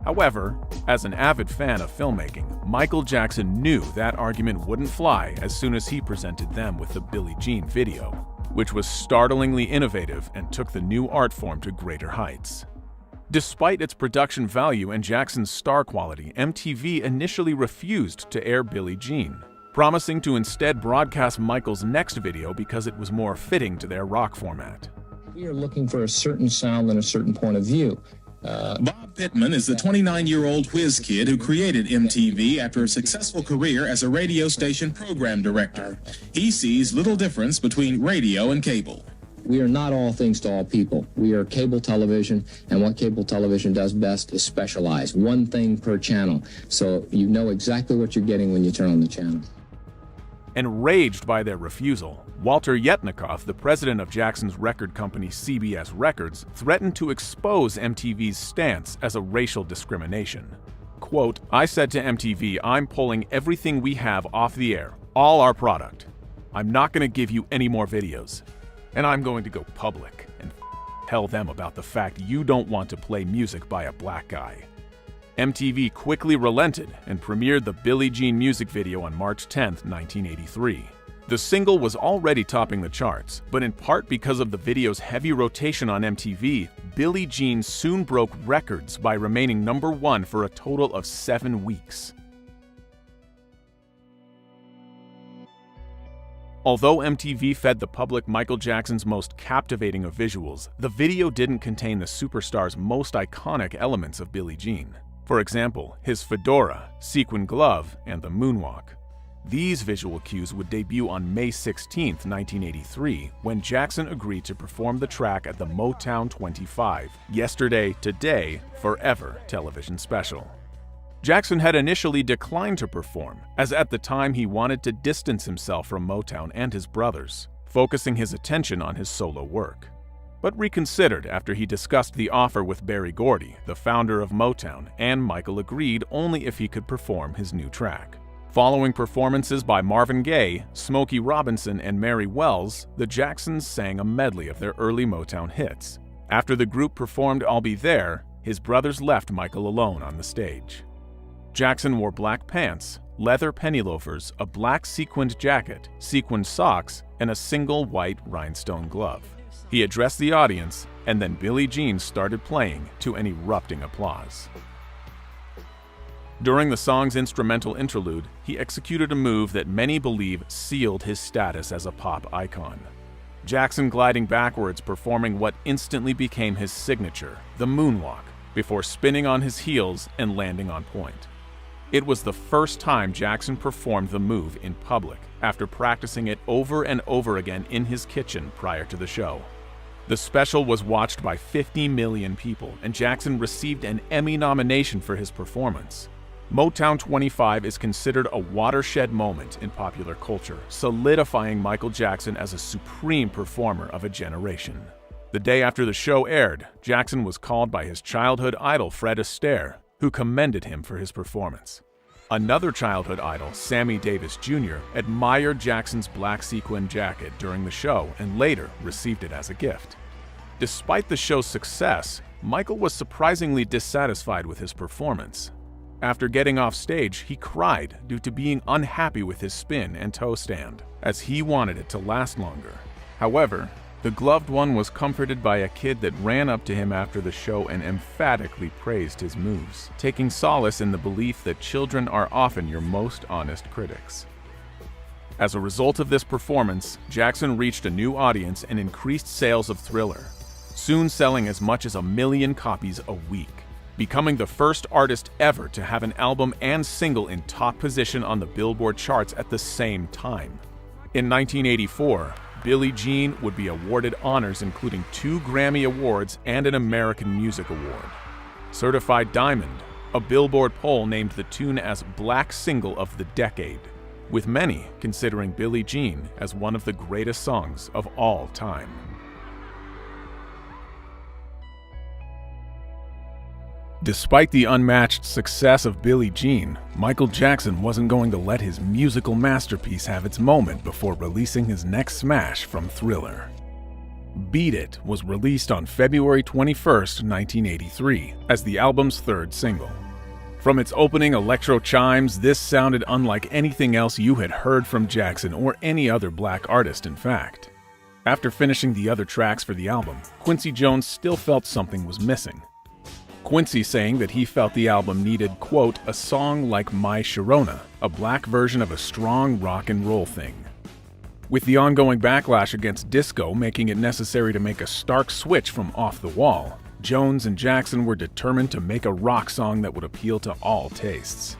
A: However, as an avid fan of filmmaking, Michael Jackson knew that argument wouldn't fly as soon as he presented them with the Billie Jean video, which was startlingly innovative and took the new art form to greater heights. Despite its production value and Jackson's star quality, MTV initially refused to air Billie Jean, promising to instead broadcast Michael's next video because it was more fitting to their rock format.
O: We are looking for a certain sound and a certain point of view.
P: Bob Pittman is the 29-year-old whiz kid who created MTV after a successful career as a radio station program director. He sees little difference between radio and cable.
O: We are not all things to all people. We are cable television, and what cable television does best is specialize. One thing per channel, so you know exactly what you're getting when you turn on the channel.
A: Enraged by their refusal, Walter Yetnikoff, the president of Jackson's record company CBS Records, threatened to expose MTV's stance as a racial discrimination. Quote, "I said to MTV, I'm pulling everything we have off the air, all our product. I'm not going to give you any more videos. And I'm going to go public and tell them about the fact you don't want to play music by a black guy." MTV quickly relented and premiered the Billie Jean music video on March 10, 1983. The single was already topping the charts, but in part because of the video's heavy rotation on MTV, Billie Jean soon broke records by remaining #1 for a total of 7 weeks. Although MTV fed the public Michael Jackson's most captivating of visuals, the video didn't contain the superstar's most iconic elements of Billie Jean. For example, his fedora, sequin glove, and the moonwalk. These visual cues would debut on May 16, 1983, when Jackson agreed to perform the track at the Motown 25, Yesterday, Today, Forever television special. Jackson had initially declined to perform, as at the time he wanted to distance himself from Motown and his brothers, focusing his attention on his solo work, but reconsidered after he discussed the offer with Berry Gordy, the founder of Motown, and Michael agreed only if he could perform his new track. Following performances by Marvin Gaye, Smokey Robinson, and Mary Wells, the Jacksons sang a medley of their early Motown hits. After the group performed I'll Be There, his brothers left Michael alone on the stage. Jackson wore black pants, leather penny loafers, a black sequined jacket, sequined socks, and a single white rhinestone glove. He addressed the audience, and then Billie Jean started playing to an erupting applause. During the song's instrumental interlude, he executed a move that many believe sealed his status as a pop icon. Jackson gliding backwards, performing what instantly became his signature, the moonwalk, before spinning on his heels and landing on point. It was the first time Jackson performed the move in public, after practicing it over and over again in his kitchen prior to the show. The special was watched by 50 million people, and Jackson received an Emmy nomination for his performance. Motown 25 is considered a watershed moment in popular culture, solidifying Michael Jackson as a supreme performer of a generation. The day after the show aired, Jackson was called by his childhood idol Fred Astaire, who commended him for his performance. Another childhood idol, Sammy Davis Jr., admired Jackson's black sequin jacket during the show and later received it as a gift. Despite the show's success, Michael was surprisingly dissatisfied with his performance. After getting off stage, he cried due to being unhappy with his spin and toe stand, as he wanted it to last longer. However, the gloved one was comforted by a kid that ran up to him after the show and emphatically praised his moves, taking solace in the belief that children are often your most honest critics. As a result of this performance, Jackson reached a new audience and increased sales of Thriller, soon selling as much as 1 million copies a week, becoming the first artist ever to have an album and single in top position on the Billboard charts at the same time. In 1984, Billie Jean would be awarded honors including 2 Grammy Awards and an American Music Award. Certified Diamond, a Billboard poll named the tune as Black Single of the Decade, with many considering Billie Jean as one of the greatest songs of all time. Despite the unmatched success of Billie Jean, Michael Jackson wasn't going to let his musical masterpiece have its moment before releasing his next smash from Thriller. Beat It was released on February 21st, 1983, as the album's third single. From its opening electro chimes, this sounded unlike anything else you had heard from Jackson or any other black artist, in fact. After finishing the other tracks for the album, Quincy Jones still felt something was missing. Quincy saying that he felt the album needed, quote, a song like My Sharona, a black version of a strong rock and roll thing. With the ongoing backlash against disco making it necessary to make a stark switch from Off the Wall, Jones and Jackson were determined to make a rock song that would appeal to all tastes.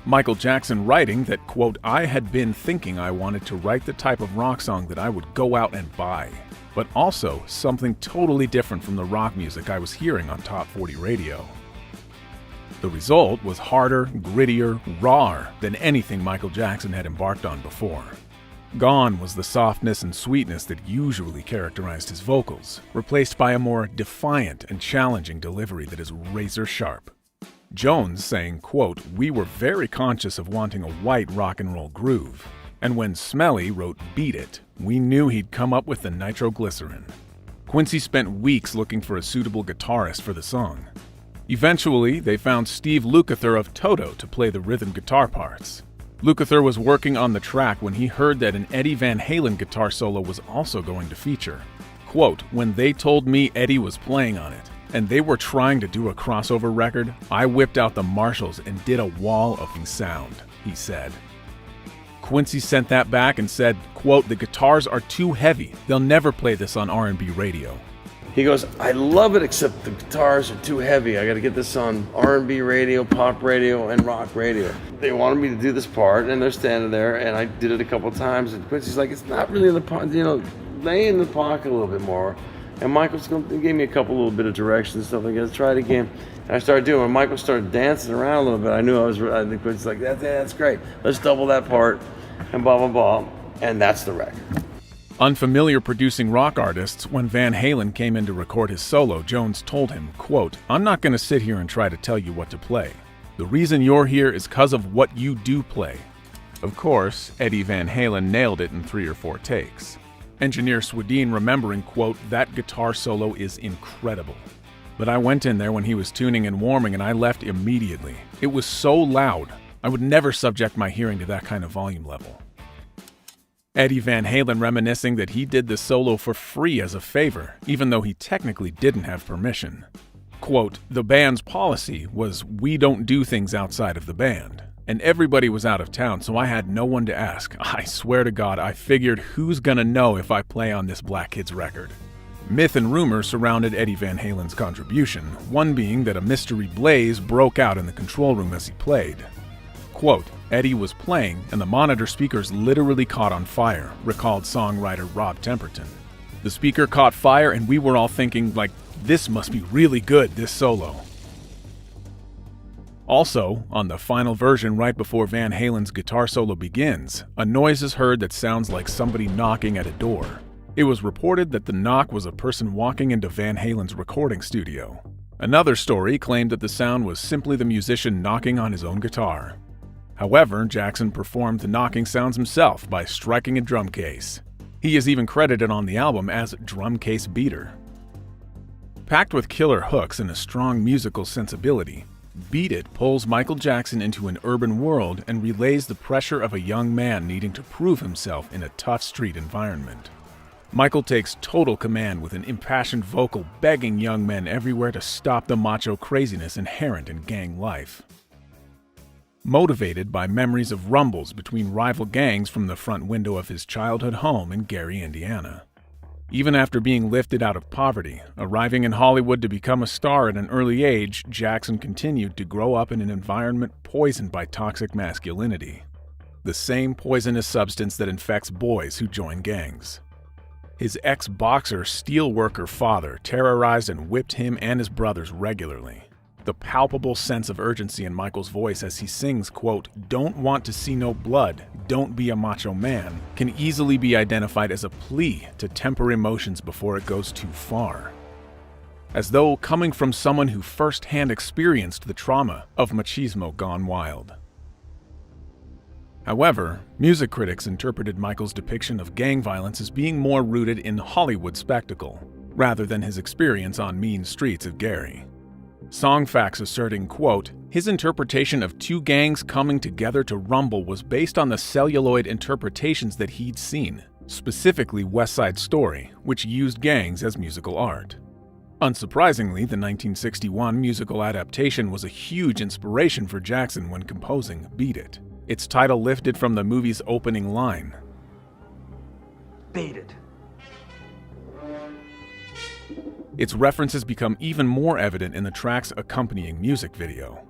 A: Michael Jackson writing that, quote, I had been thinking I wanted to write the type of rock song that I would go out and buy, but also something totally different from the rock music I was hearing on Top 40 radio. The result was harder, grittier, rawer than anything Michael Jackson had embarked on before. Gone was the softness and sweetness that usually characterized his vocals, replaced by a more defiant and challenging delivery that is razor sharp. Jones saying, quote, we were very conscious of wanting a white rock and roll groove, and when Smelly wrote Beat It, we knew he'd come up with the nitroglycerin. Quincy spent weeks looking for a suitable guitarist for the song. Eventually, they found Steve Lukather of Toto to play the rhythm guitar parts. Lukather was working on the track when he heard that an Eddie Van Halen guitar solo was also going to feature. Quote, when they told me Eddie was playing on it, and they were trying to do a crossover record, I whipped out the Marshalls and did a wall of sound, he said. Quincy sent that back and said, quote, the guitars are too heavy. They'll never play this on R&B radio.
Q: He goes, I love it, except the guitars are too heavy. I got to get this on R&B radio, pop radio, and rock radio. They wanted me to do this part, and they're standing there, and I did it a couple of times, and Quincy's like, it's not really in the pocket, lay in the pocket a little bit more. And gave me a couple little bit of directions and stuff like that. Let's try it again. And I started doing it. When Michael started dancing around a little bit, I knew I think Quincy's like, that's great. Let's double that part, and blah, blah, blah. And that's the record.
A: Unfamiliar producing rock artists, when Van Halen came in to record his solo, Jones told him, quote, I'm not going to sit here and try to tell you what to play. The reason you're here is because of what you do play. Of course, Eddie Van Halen nailed it in 3 or 4 takes. Engineer Swedeen remembering, quote, that guitar solo is incredible. But I went in there when he was tuning and warming and I left immediately. It was so loud. I would never subject my hearing to that kind of volume level. Eddie Van Halen reminiscing that he did the solo for free as a favor, even though he technically didn't have permission. Quote, the band's policy was we don't do things outside of the band. And everybody was out of town, so I had no one to ask. I swear to God, I figured who's gonna know if I play on this Black Kids record? Myth and rumor surrounded Eddie Van Halen's contribution, one being that a mystery blaze broke out in the control room as he played. Quote, Eddie was playing and the monitor speakers literally caught on fire, recalled songwriter Rob Temperton. The speaker caught fire and we were all thinking, like, this must be really good, this solo. Also, on the final version right before Van Halen's guitar solo begins, a noise is heard that sounds like somebody knocking at a door. It was reported that the knock was a person walking into Van Halen's recording studio. Another story claimed that the sound was simply the musician knocking on his own guitar. However, Jackson performed the knocking sounds himself by striking a drum case. He is even credited on the album as drum case beater. Packed with killer hooks and a strong musical sensibility, Beat It pulls Michael Jackson into an urban world and relays the pressure of a young man needing to prove himself in a tough street environment. Michael takes total command with an impassioned vocal begging young men everywhere to stop the macho craziness inherent in gang life. Motivated by memories of rumbles between rival gangs from the front window of his childhood home in Gary, Indiana. Even after being lifted out of poverty, arriving in Hollywood to become a star at an early age, Jackson continued to grow up in an environment poisoned by toxic masculinity, the same poisonous substance that infects boys who join gangs. His ex-boxer, steelworker father terrorized and whipped him and his brothers regularly. The palpable sense of urgency in Michael's voice as he sings, quote, "Don't want to see no blood, don't be a macho man," can easily be identified as a plea to temper emotions before it goes too far. As though coming from someone who firsthand experienced the trauma of machismo gone wild. However, music critics interpreted Michael's depiction of gang violence as being more rooted in Hollywood spectacle, rather than his experience on mean streets of Gary. Songfacts asserting, quote, his interpretation of two gangs coming together to rumble was based on the celluloid interpretations that he'd seen, specifically West Side Story, which used gangs as musical art. Unsurprisingly, the 1961 musical adaptation was a huge inspiration for Jackson when composing Beat It. Its title lifted from the movie's opening line.
R: Beat it.
A: Its references become even more evident in the track's accompanying music video.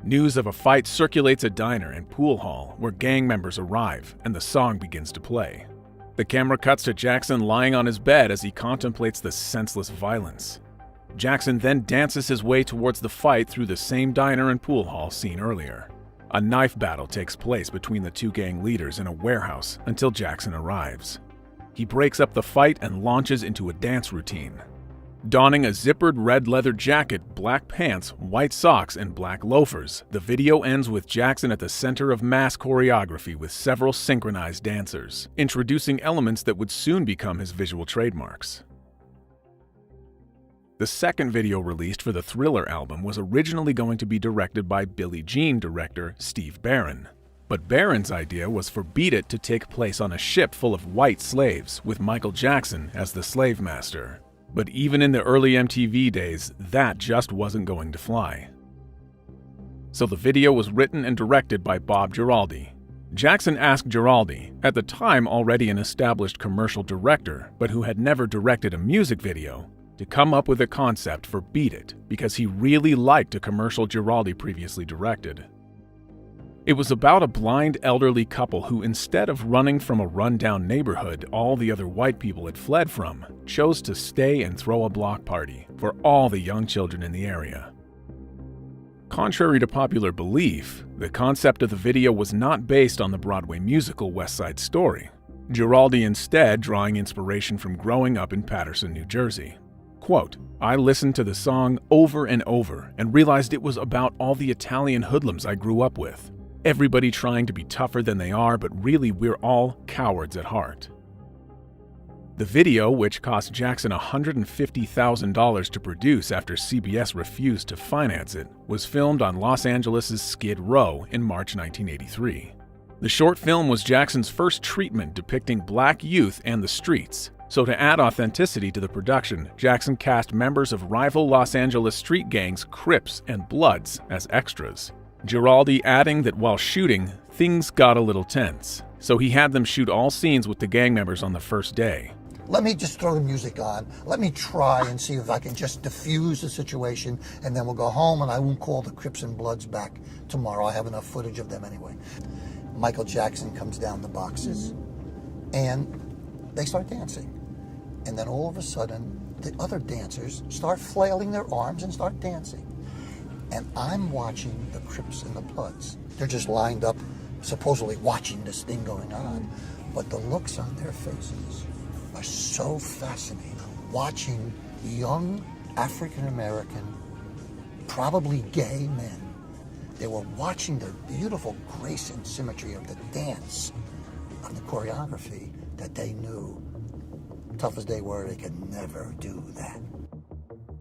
A: News of a fight circulates a diner and pool hall where gang members arrive, and the song begins to play. The camera cuts to Jackson lying on his bed as he contemplates the senseless violence. Jackson then dances his way towards the fight through the same diner and pool hall seen earlier. A knife battle takes place between the two gang leaders in a warehouse until Jackson arrives. He breaks up the fight and launches into a dance routine. Donning a zippered red leather jacket, black pants, white socks, and black loafers, the video ends with Jackson at the center of mass choreography with several synchronized dancers, introducing elements that would soon become his visual trademarks. The second video released for the Thriller album was originally going to be directed by Billie Jean director Steve Barron. But Barron's idea was for Beat It to take place on a ship full of white slaves, with Michael Jackson as the slave master. But even in the early MTV days, that just wasn't going to fly. So the video was written and directed by Bob Giraldi. Jackson asked Giraldi, at the time already an established commercial director, but who had never directed a music video, to come up with a concept for Beat It because he really liked a commercial Giraldi previously directed. It was about a blind elderly couple who, instead of running from a rundown neighborhood all the other white people had fled from, chose to stay and throw a block party for all the young children in the area. Contrary to popular belief, the concept of the video was not based on the Broadway musical West Side Story, Giraldi instead drawing inspiration from growing up in Paterson, New Jersey. Quote, I listened to the song over and over and realized it was about all the Italian hoodlums I grew up with. Everybody trying to be tougher than they are, but really we're all cowards at heart. The video, which cost Jackson $150,000 to produce after CBS refused to finance it, was filmed on Los Angeles' Skid Row in March 1983. The short film was Jackson's first treatment depicting black youth and the streets. So to add authenticity to the production, Jackson cast members of rival Los Angeles street gangs Crips and Bloods as extras. Giraldi adding that while shooting, things got a little tense, so he had them shoot all scenes with the gang members on the first day.
R: Let me just throw the music on. Let me try and see if I can just diffuse the situation, and then we'll go home and I won't call the Crips and Bloods back tomorrow. I have enough footage of them anyway. Michael Jackson comes down the boxes, and they start dancing. And then all of a sudden, the other dancers start flailing their arms and start dancing. And I'm watching the Crips and the Bloods. They're just lined up, supposedly watching this thing going on. But the looks on their faces are so fascinating. Watching young African-American, probably gay men. They were watching the beautiful grace and symmetry of the dance, of the choreography that they knew. Tough as they were, they could never do that.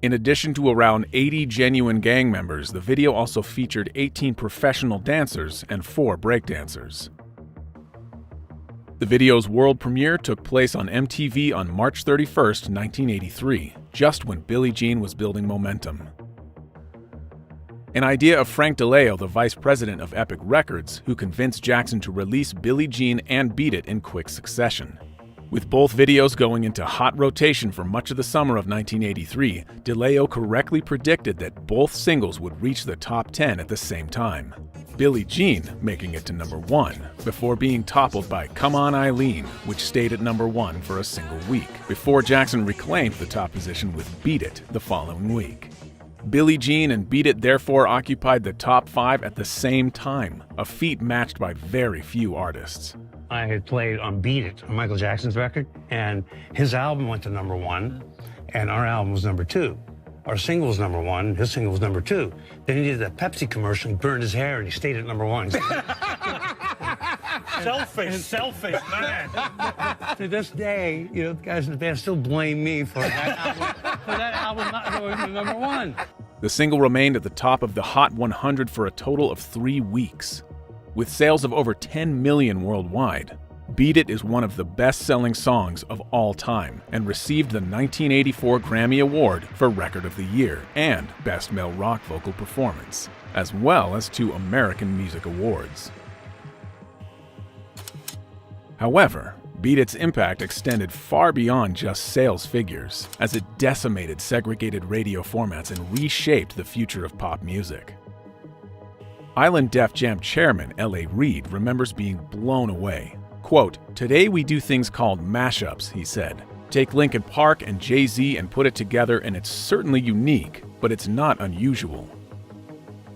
A: In addition to around 80 genuine gang members, the video also featured 18 professional dancers and 4 breakdancers. The video's world premiere took place on MTV on March 31st, 1983, just when Billie Jean was building momentum. An idea of Frank DeLeo, the vice president of Epic Records, who convinced Jackson to release Billie Jean and Beat It in quick succession. With both videos going into hot rotation for much of the summer of 1983, DeLeo correctly predicted that both singles would reach the top 10 at the same time. Billie Jean making it to number 1, before being toppled by Come On Eileen, which stayed at number 1 for a single week, before Jackson reclaimed the top position with Beat It the following week. Billie Jean and Beat It therefore occupied the top 5 at the same time, a feat matched by very few artists.
S: I had played on Beat It, on Michael Jackson's record, and his album went to number 1, and our album was number 2. Our single was number 1, his single was number 2. Then he did that Pepsi commercial, he burned his hair, and he stayed at number 1. Selfish, man. To this day, the guys in the band still blame me for that album not going to number one.
A: The single remained at the top of the Hot 100 for a total of 3 weeks. With sales of over 10 million worldwide, Beat It is one of the best-selling songs of all time and received the 1984 Grammy Award for Record of the Year and Best Male Rock Vocal Performance, as well as 2 American Music Awards. However, Beat It's impact extended far beyond just sales figures, as it decimated segregated radio formats and reshaped the future of pop music. Island Def Jam chairman L.A. Reid remembers being blown away. Quote, "Today we do things called mashups," he said. "Take Linkin Park and Jay-Z and put it together and it's certainly unique, but it's not unusual."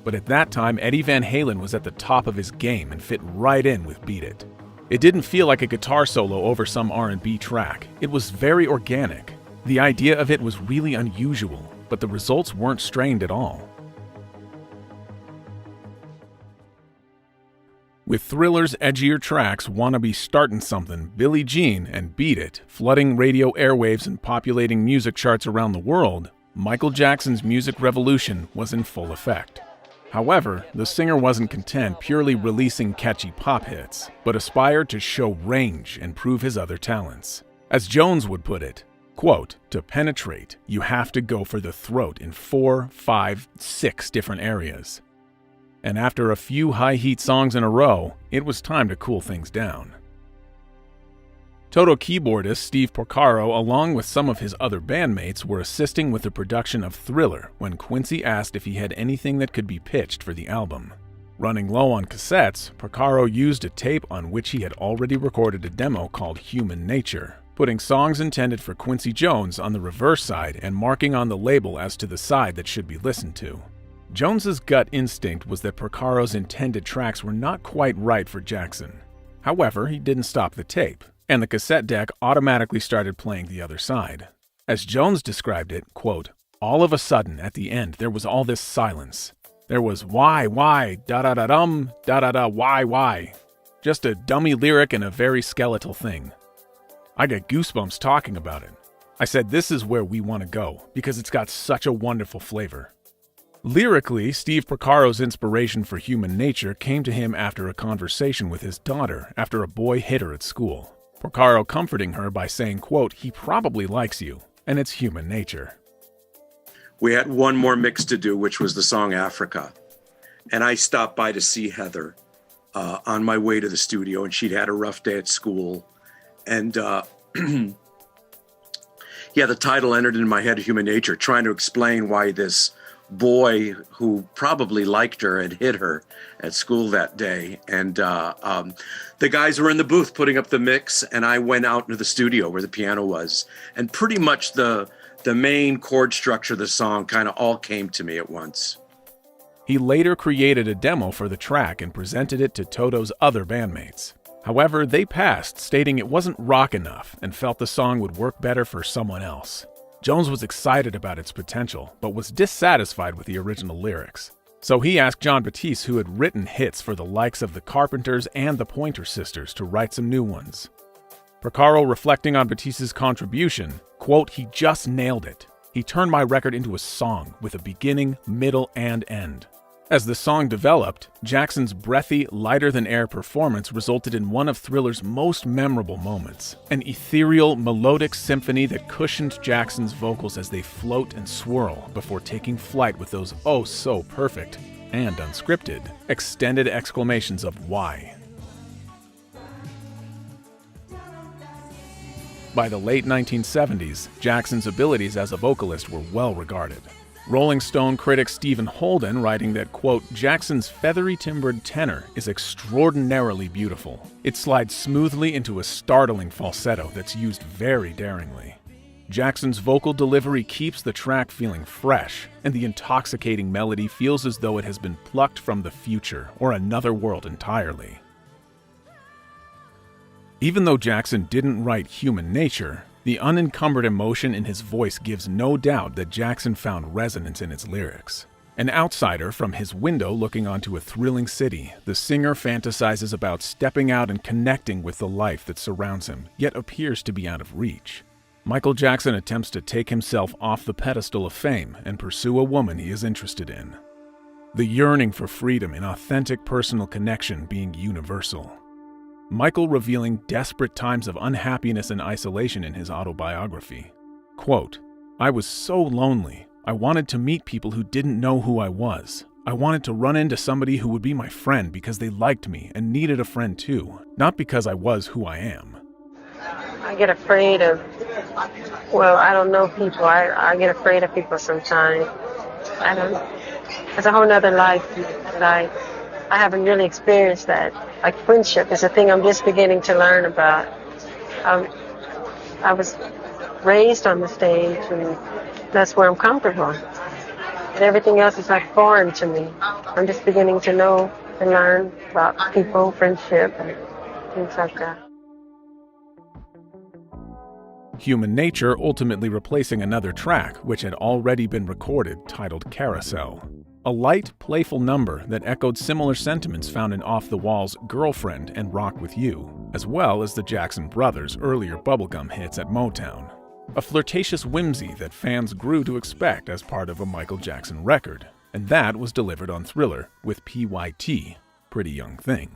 A: But at that time, Eddie Van Halen was at the top of his game and fit right in with Beat It. It didn't feel like a guitar solo over some R&B track. It was very organic. The idea of it was really unusual, but the results weren't strained at all. With Thriller's edgier tracks Wanna Be Startin' Something, Billie Jean, and Beat It flooding radio airwaves and populating music charts around the world, Michael Jackson's music revolution was in full effect. However, the singer wasn't content purely releasing catchy pop hits, but aspired to show range and prove his other talents. As Jones would put it, quote, "To penetrate, you have to go for the throat in 4, 5, 6 different areas." And after a few high-heat songs in a row, it was time to cool things down. Toto keyboardist Steve Porcaro, along with some of his other bandmates, were assisting with the production of Thriller when Quincy asked if he had anything that could be pitched for the album. Running low on cassettes, Porcaro used a tape on which he had already recorded a demo called Human Nature, putting songs intended for Quincy Jones on the reverse side and marking on the label as to the side that should be listened to. Jones's gut instinct was that Porcaro's intended tracks were not quite right for Jackson. However, he didn't stop the tape, and the cassette deck automatically started playing the other side. As Jones described it, quote, "All of a sudden, at the end, there was all this silence. There was why, da-da-da-dum, da-da-da, why. Just a dummy lyric and a very skeletal thing. I got goosebumps talking about it. I said this is where we want to go, because it's got such a wonderful flavor." Lyrically, Steve Porcaro's inspiration for Human Nature came to him after a conversation with his daughter after a boy hit her at school. Porcaro comforting her by saying, quote, "He probably likes you, and it's human nature."
T: We had one more mix to do, which was the song Africa. And I stopped by to see Heather on my way to the studio, and she'd had a rough day at school. And yeah, the title entered into my head, Human Nature, trying to explain why this boy who probably liked her had hit her at school that day. And the guys were in the booth putting up the mix, and I went out into the studio where the piano was. And pretty much the main chord structure of the song kind of all came to me at once.
A: He later created a demo for the track and presented it to Toto's other bandmates. However, they passed, stating it wasn't rock enough and felt the song would work better for someone else. Jones was excited about its potential, but was dissatisfied with the original lyrics. So he asked John Batiste, who had written hits for the likes of the Carpenters and the Pointer Sisters, to write some new ones. Porcaro, reflecting on Batiste's contribution, quote, "He just nailed it. He turned my record into a song with a beginning, middle, and end." As the song developed, Jackson's breathy, lighter-than-air performance resulted in one of Thriller's most memorable moments, an ethereal, melodic symphony that cushioned Jackson's vocals as they float and swirl before taking flight with those oh-so-perfect, and unscripted, extended exclamations of why. By the late 1970s, Jackson's abilities as a vocalist were well regarded. Rolling Stone critic Stephen Holden writing that, quote, "Jackson's feathery-timbered tenor is extraordinarily beautiful. It slides smoothly into a startling falsetto that's used very daringly. Jackson's vocal delivery keeps the track feeling fresh, and the intoxicating melody feels as though it has been plucked from the future or another world entirely." Even though Jackson didn't write Human Nature, the unencumbered emotion in his voice gives no doubt that Jackson found resonance in its lyrics. An outsider from his window looking onto a thrilling city, the singer fantasizes about stepping out and connecting with the life that surrounds him, yet appears to be out of reach. Michael Jackson attempts to take himself off the pedestal of fame and pursue a woman he is interested in. The yearning for freedom and authentic personal connection being universal. Michael revealing desperate times of unhappiness and isolation in his autobiography. Quote, "I was so lonely. I wanted to meet people who didn't know who I was. I wanted to run into somebody who would be my friend because they liked me and needed a friend too, not because I was who I am."
U: I get afraid of, well, I don't know people. I get afraid of people sometimes. It's a whole nother life that I haven't really experienced that. Like friendship is a thing I'm just beginning to learn about. I was raised on the stage and that's where I'm comfortable. And everything else is like foreign to me. I'm just beginning to know and learn about people, friendship, and things like that.
A: Human Nature ultimately replacing another track which had already been recorded, titled Carousel. A light, playful number that echoed similar sentiments found in Off the Wall's Girlfriend and Rock With You, as well as the Jackson Brothers' earlier bubblegum hits at Motown. A flirtatious whimsy that fans grew to expect as part of a Michael Jackson record, and that was delivered on Thriller with PYT, Pretty Young Thing.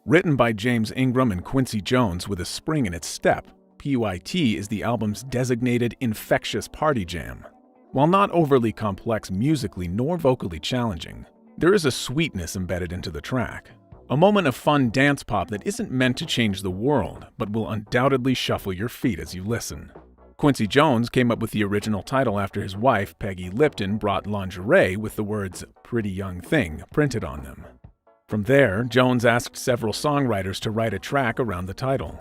A: Written by James Ingram and Quincy Jones with a spring in its step, PYT is the album's designated infectious party jam. While not overly complex musically nor vocally challenging, there is a sweetness embedded into the track. A moment of fun dance pop that isn't meant to change the world, but will undoubtedly shuffle your feet as you listen. Quincy Jones came up with the original title after his wife, Peggy Lipton, brought lingerie with the words "Pretty Young Thing" printed on them. From there, Jones asked several songwriters to write a track around the title.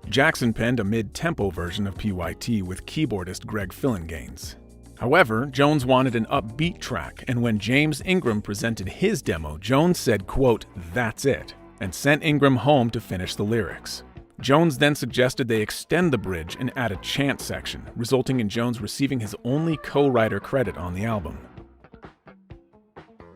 A: Jackson penned a mid-tempo version of PYT with keyboardist Greg Phillinganes. However, Jones wanted an upbeat track, and when James Ingram presented his demo, Jones said, quote, "That's it," and sent Ingram home to finish the lyrics. Jones then suggested they extend the bridge and add a chant section, resulting in Jones receiving his only co-writer credit on the album.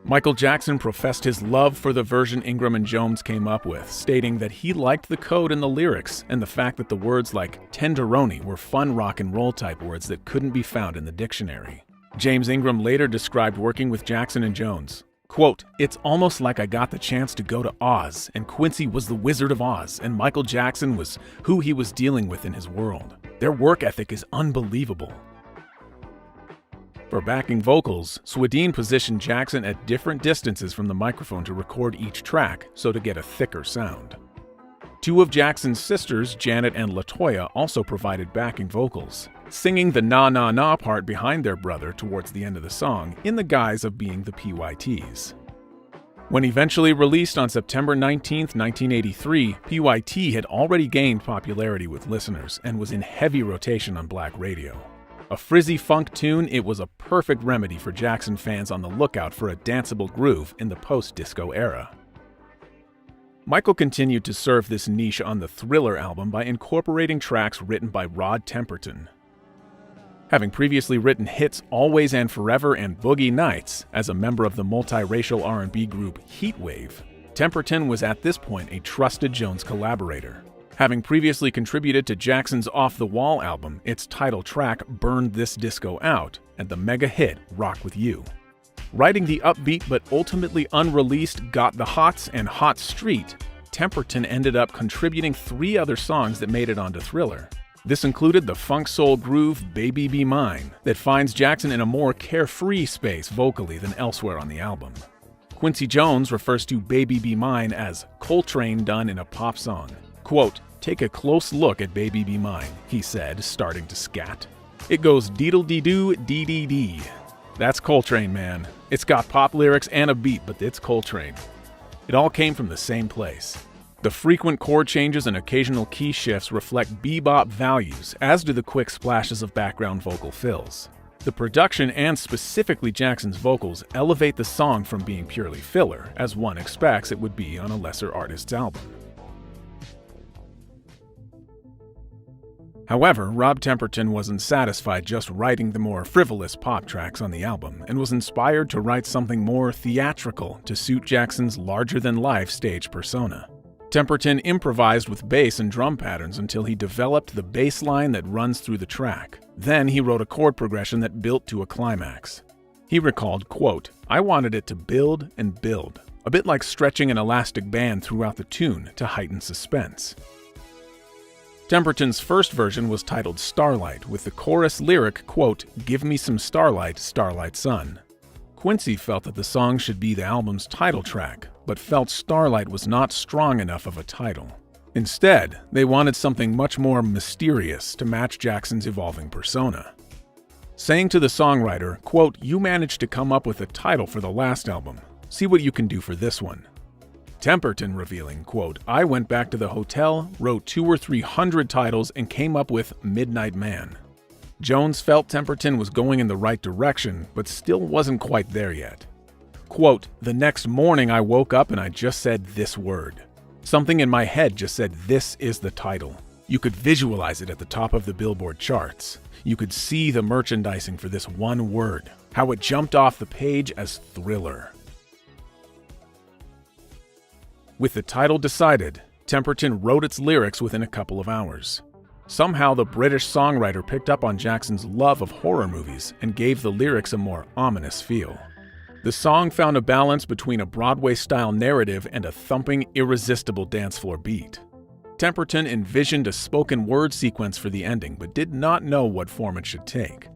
A: Michael Jackson professed his love for the version Ingram and Jones came up with, stating that he liked the code in the lyrics and the fact that the words like tenderoni were fun rock and roll type words that couldn't be found in the dictionary. James Ingram later described working with Jackson and Jones. Quote, "It's almost like I got the chance to go to Oz, and Quincy was the Wizard of Oz, and Michael Jackson was who he was dealing with in his world. Their work ethic is unbelievable." For backing vocals, Swedien positioned Jackson at different distances from the microphone to record each track, so to get a thicker sound. Two of Jackson's sisters, Janet and LaToya, also provided backing vocals, singing the na na na part behind their brother towards the end of the song in the guise of being the PYTs. When eventually released on September 19, 1983, PYT had already gained popularity with listeners and was in heavy rotation on black radio. A frizzy funk tune, it was a perfect remedy for Jackson fans on the lookout for a danceable groove in the post-disco era. Michael continued to serve this niche on the Thriller album by incorporating tracks written by Rod Temperton. Having previously written hits Always and Forever and Boogie Nights as a member of the multiracial R&B group Heatwave, Temperton was at this point a trusted Jones collaborator. Having previously contributed to Jackson's Off the Wall album, its title track Burned This Disco Out, and the mega hit Rock With You. Writing the upbeat but ultimately unreleased Got the Hots and Hot Street, Temperton ended up contributing 3 other songs that made it onto Thriller. This included the funk soul groove Baby Be Mine that finds Jackson in a more carefree space vocally than elsewhere on the album. Quincy Jones refers to Baby Be Mine as Coltrane done in a pop song. Quote, "Take a close look at Baby Be Mine," he said, starting to scat. "It goes deedle-dee-doo, dee-dee-dee. That's Coltrane, man. It's got pop lyrics and a beat, but it's Coltrane." It all came from the same place. The frequent chord changes and occasional key shifts reflect bebop values, as do the quick splashes of background vocal fills. The production and specifically Jackson's vocals elevate the song from being purely filler, as one expects it would be on a lesser artist's album. However, Rob Temperton wasn't satisfied just writing the more frivolous pop tracks on the album and was inspired to write something more theatrical to suit Jackson's larger-than-life stage persona. Temperton improvised with bass and drum patterns until he developed the bass line that runs through the track. Then he wrote a chord progression that built to a climax. He recalled, quote, "I wanted it to build and build, a bit like stretching an elastic band throughout the tune to heighten suspense." Temperton's first version was titled Starlight, with the chorus lyric, quote, "Give me some starlight, starlight sun." Quincy felt that the song should be the album's title track, but felt Starlight was not strong enough of a title. Instead, they wanted something much more mysterious to match Jackson's evolving persona. Saying to the songwriter, quote, "You managed to come up with a title for the last album. See what you can do for this one." Temperton revealing, quote, "I went back to the hotel, wrote 200 or 300 titles, and came up with Midnight Man." Jones felt Temperton was going in the right direction, but still wasn't quite there yet. Quote, "The next morning I woke up and I just said this word. Something in my head just said this is the title. You could visualize it at the top of the Billboard charts. You could see the merchandising for this one word, how it jumped off the page as Thriller." With the title decided, Temperton wrote its lyrics within a couple of hours. Somehow the British songwriter picked up on Jackson's love of horror movies and gave the lyrics a more ominous feel. The song found a balance between a Broadway-style narrative and a thumping, irresistible dance floor beat. Temperton envisioned a spoken word sequence for the ending, but did not know what form it should take.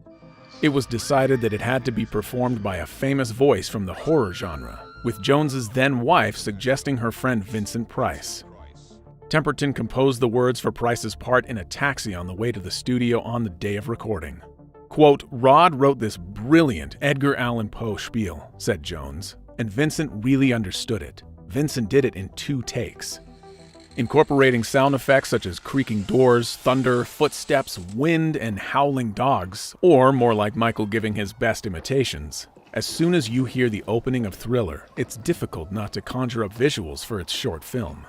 A: It was decided that it had to be performed by a famous voice from the horror genre, with Jones's then-wife suggesting her friend Vincent Price. Temperton composed the words for Price's part in a taxi on the way to the studio on the day of recording. Quote, "Rod wrote this brilliant Edgar Allan Poe spiel," said Jones, "and Vincent really understood it. Vincent did it in 2 takes. Incorporating sound effects such as creaking doors, thunder, footsteps, wind, and howling dogs, or more like Michael giving his best imitations. As soon as you hear the opening of Thriller, it's difficult not to conjure up visuals for its short film.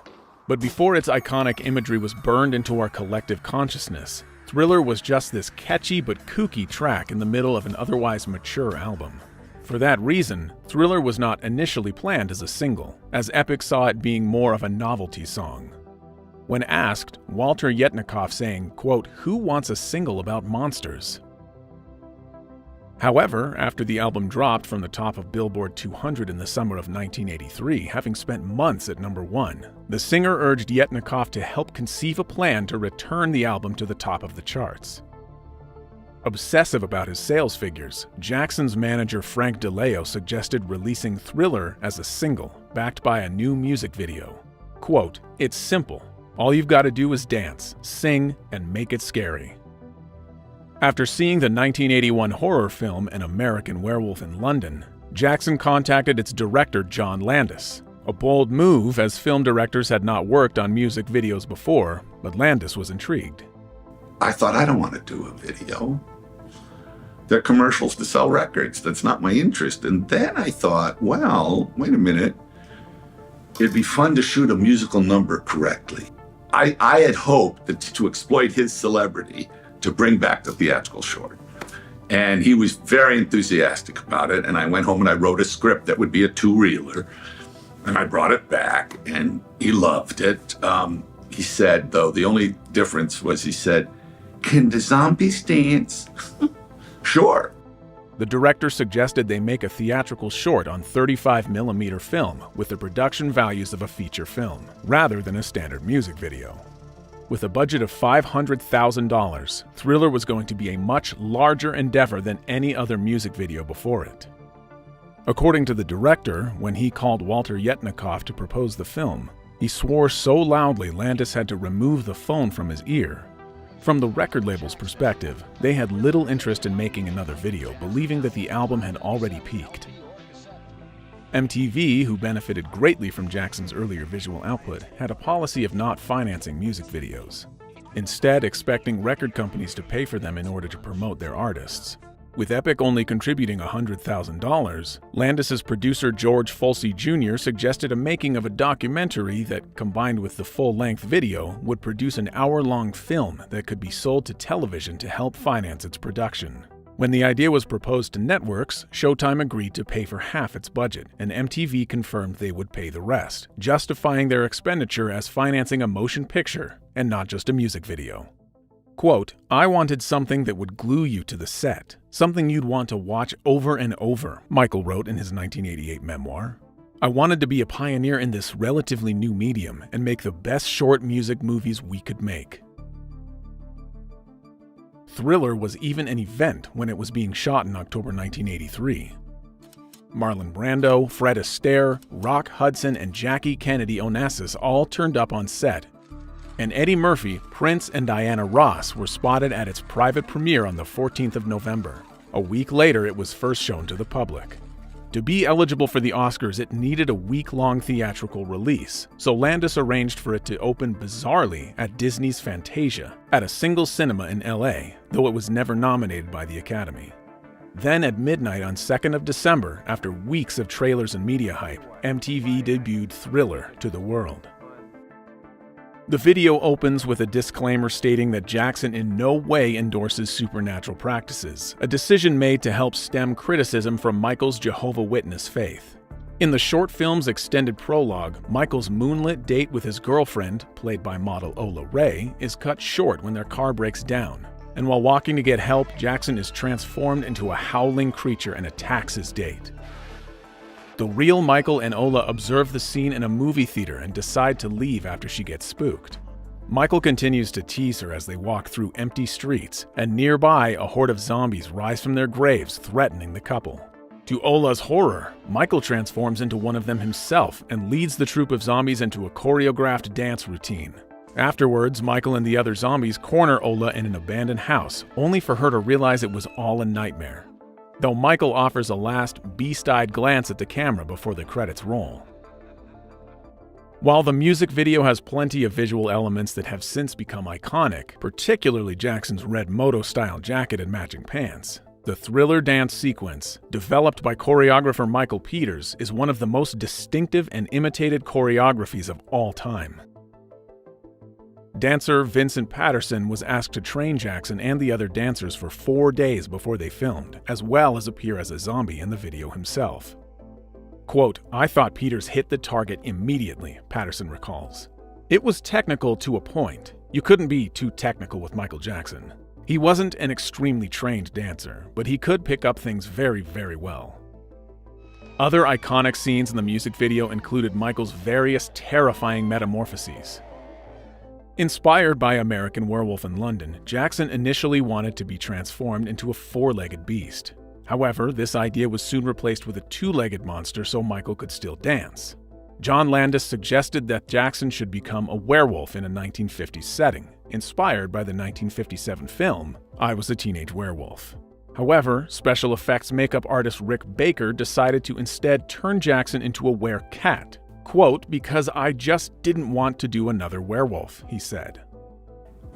A: But before its iconic imagery was burned into our collective consciousness, Thriller was just this catchy but kooky track in the middle of an otherwise mature album. For that reason, Thriller was not initially planned as a single, as Epic saw it being more of a novelty song. When asked, Walter Yetnikoff saying, quote, "Who wants a single about monsters?" However, after the album dropped from the top of Billboard 200 in the summer of 1983, having spent months at number 1, the singer urged Yetnikoff to help conceive a plan to return the album to the top of the charts. Obsessive about his sales figures, Jackson's manager Frank DeLeo suggested releasing Thriller as a single, backed by a new music video. Quote, "It's simple. All you've got to do is dance, sing, and make it scary." After seeing the 1981 horror film An American Werewolf in London, Jackson contacted its director John Landis. A bold move, as film directors had not worked on music videos before, but Landis was intrigued.
C: I thought, I don't want to do a video. They're commercials to sell records. That's not my interest. And then I thought, well, wait a minute. It'd be fun to shoot a musical number correctly. I had hoped that to exploit his celebrity to bring back the theatrical short. And he was very enthusiastic about it. And I went home and I wrote a script that would be a 2-reeler. And I brought it back and he loved it. He said, though, the only difference was he said, "Can the zombies dance?" Sure. The director suggested they make a theatrical short on 35mm film with the production values of a feature film, rather than a standard music video. With a budget of $500,000, Thriller was going to be a much larger endeavor than any other music video before it. According to the director, when he called Walter Yetnikoff to propose the film, he swore so loudly Landis had to remove the phone from his ear. From the record label's perspective, they had little interest in making another video, believing that the album had already peaked. MTV, who benefited greatly from Jackson's earlier visual output, had a policy of not financing music videos, instead expecting record companies to pay for them in order to promote their artists.
A: With Epic only contributing $100,000, Landis's producer George Folsey Jr. suggested a making of a documentary that, combined with the full-length video, would produce an hour-long film that could be sold to television to help finance its production. When the idea was proposed to networks, Showtime agreed to pay for half its budget, and MTV confirmed they would pay the rest, justifying their expenditure as financing a motion picture and not just a music video. Quote, "I wanted something that would glue you to the set, something you'd want to watch over and over," Michael wrote in his 1988 memoir. "I wanted to be a pioneer in this relatively new medium and make the best short music movies we could make." Thriller was even an event when it was being shot in October 1983. Marlon Brando, Fred Astaire, Rock Hudson, and Jackie Kennedy Onassis all turned up on set, and Eddie Murphy, Prince, and Diana Ross were spotted at its private premiere on the 14th of November. A week later, it was first shown to the public. To be eligible for the Oscars, it needed a week-long theatrical release, so Landis arranged for it to open bizarrely at Disney's Fantasia, at a single cinema in LA, though it was never nominated by the Academy. Then at midnight on 2nd of December, after weeks of trailers and media hype, MTV debuted Thriller to the world. The video opens with a disclaimer stating that Jackson in no way endorses supernatural practices, a decision made to help stem criticism from Michael's Jehovah's Witness faith. In the short film's extended prologue, Michael's moonlit date with his girlfriend, played by model Ola Ray, is cut short when their car breaks down. And while walking to get help, Jackson is transformed into a howling creature and attacks his date. The real Michael and Ola observe the scene in a movie theater and decide to leave after she gets spooked. Michael continues to tease her as they walk through empty streets, and nearby, a horde of zombies rise from their graves, threatening the couple. To Ola's horror, Michael transforms into one of them himself and leads the troop of zombies into a choreographed dance routine. Afterwards, Michael and the other zombies corner Ola in an abandoned house, only for her to realize it was all a nightmare, though Michael offers a last beast-eyed glance at the camera before the credits roll. While the music video has plenty of visual elements that have since become iconic, particularly Jackson's red moto-style jacket and matching pants, the Thriller dance sequence, developed by choreographer Michael Peters, is one of the most distinctive and imitated choreographies of all time. Dancer Vincent Patterson was asked to train Jackson and the other dancers for 4 days before they filmed, as well as appear as a zombie in the video himself. Quote, "I thought Peters hit the target immediately," Patterson recalls. "It was technical to a point. You couldn't be too technical with Michael Jackson. He wasn't an extremely trained dancer, but he could pick up things very, very well." Other iconic scenes in the music video included Michael's various terrifying metamorphoses. Inspired by American Werewolf in London, Jackson initially wanted to be transformed into a 4-legged beast. However, this idea was soon replaced with a 2-legged monster so Michael could still dance. John Landis suggested that Jackson should become a werewolf in a 1950s setting, inspired by the 1957 film I Was a Teenage Werewolf. However, special effects makeup artist Rick Baker decided to instead turn Jackson into a werecat. Quote, "Because I just didn't want to do another werewolf," he said.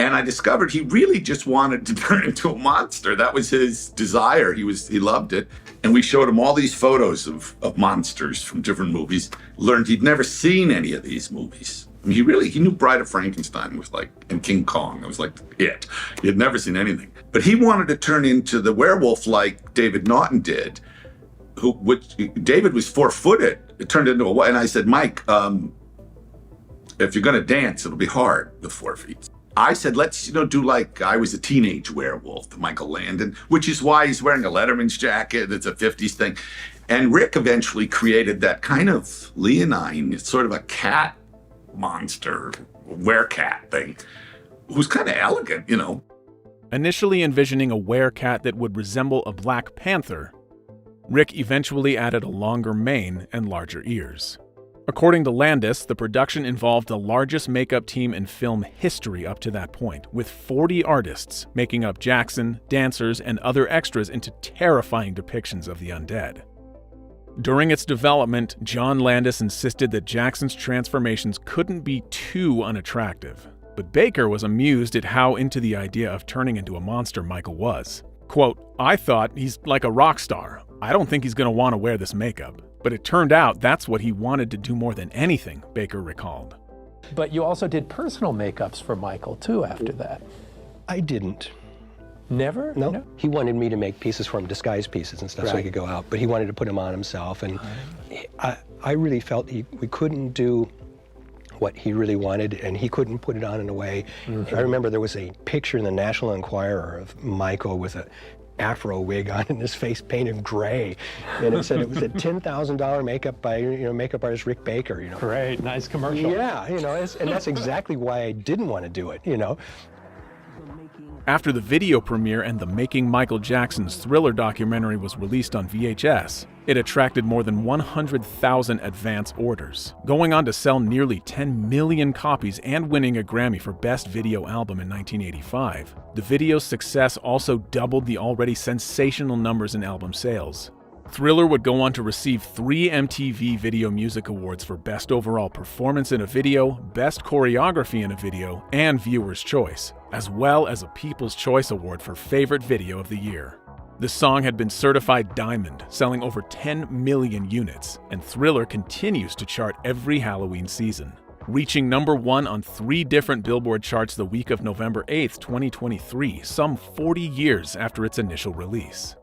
C: And I discovered he really just wanted to turn into a monster. That was his desire. He loved it. And we showed him all these photos of monsters from different movies. Learned he'd never seen any of these movies. I mean, he knew Bride of Frankenstein was like, and King Kong. It was like it. He had never seen anything. But he wanted to turn into the werewolf like David Naughton did, David was 4-footed. It turned into a, and I said, "Mike, if you're gonna dance, it'll be hard with 4 feet." I said, let's do like I Was a Teenage Werewolf, Michael Landon, which is why he's wearing a Letterman's jacket. It's a 50s thing. And Rick eventually created that kind of leonine, sort of a cat monster, werecat thing, who's kind of elegant,
A: Initially envisioning a werecat that would resemble a Black Panther, Rick eventually added a longer mane and larger ears. According to Landis, the production involved the largest makeup team in film history up to that point, with 40 artists making up Jackson, dancers, and other extras into terrifying depictions of the undead. During its development, John Landis insisted that Jackson's transformations couldn't be too unattractive, but Baker was amused at how into the idea of turning into a monster Michael was. Quote, "I thought he's like a rock star. I don't think he's going to want to wear this makeup. But it turned out that's what he wanted to do more than anything," Baker recalled.
D: But you also did personal makeups for Michael, too, after that.
V: I didn't.
D: Never?
V: No. He wanted me to make pieces for him, disguise pieces and stuff, so he could go out. But he wanted to put them on himself. And I really felt we couldn't do what he really wanted, and he couldn't put it on in a way. I remember there was a picture in the National Enquirer of Michael with a afro wig on and his face painted gray, and it said it was a $10,000 makeup by makeup artist Rick Baker.
D: Great, nice commercial.
V: Yeah, and that's exactly why I didn't want to do it.
A: After the video premiere and the Making Michael Jackson's Thriller documentary was released on VHS, it attracted more than 100,000 advance orders, going on to sell nearly 10 million copies and winning a Grammy for Best Video Album in 1985. The video's success also doubled the already sensational numbers in album sales. Thriller would go on to receive 3 MTV Video Music Awards for Best Overall Performance in a Video, Best Choreography in a Video, and Viewer's Choice, as well as a People's Choice Award for Favorite Video of the Year. The song had been certified diamond, selling over 10 million units, and Thriller continues to chart every Halloween season, reaching #1 on 3 different Billboard charts the week of November 8, 2023, some 40 years after its initial release.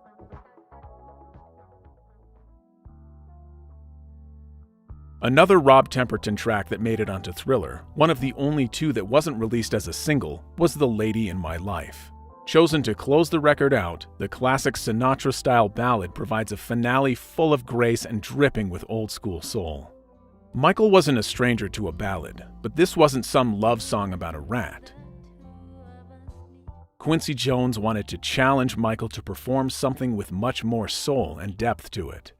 A: Another Rob Temperton track that made it onto Thriller, one of the only 2 that wasn't released as a single, was The Lady in My Life. Chosen to close the record out, the classic Sinatra-style ballad provides a finale full of grace and dripping with old-school soul. Michael wasn't a stranger to a ballad, but this wasn't some love song about a rat. Quincy Jones wanted to challenge Michael to perform something with much more soul and depth to it.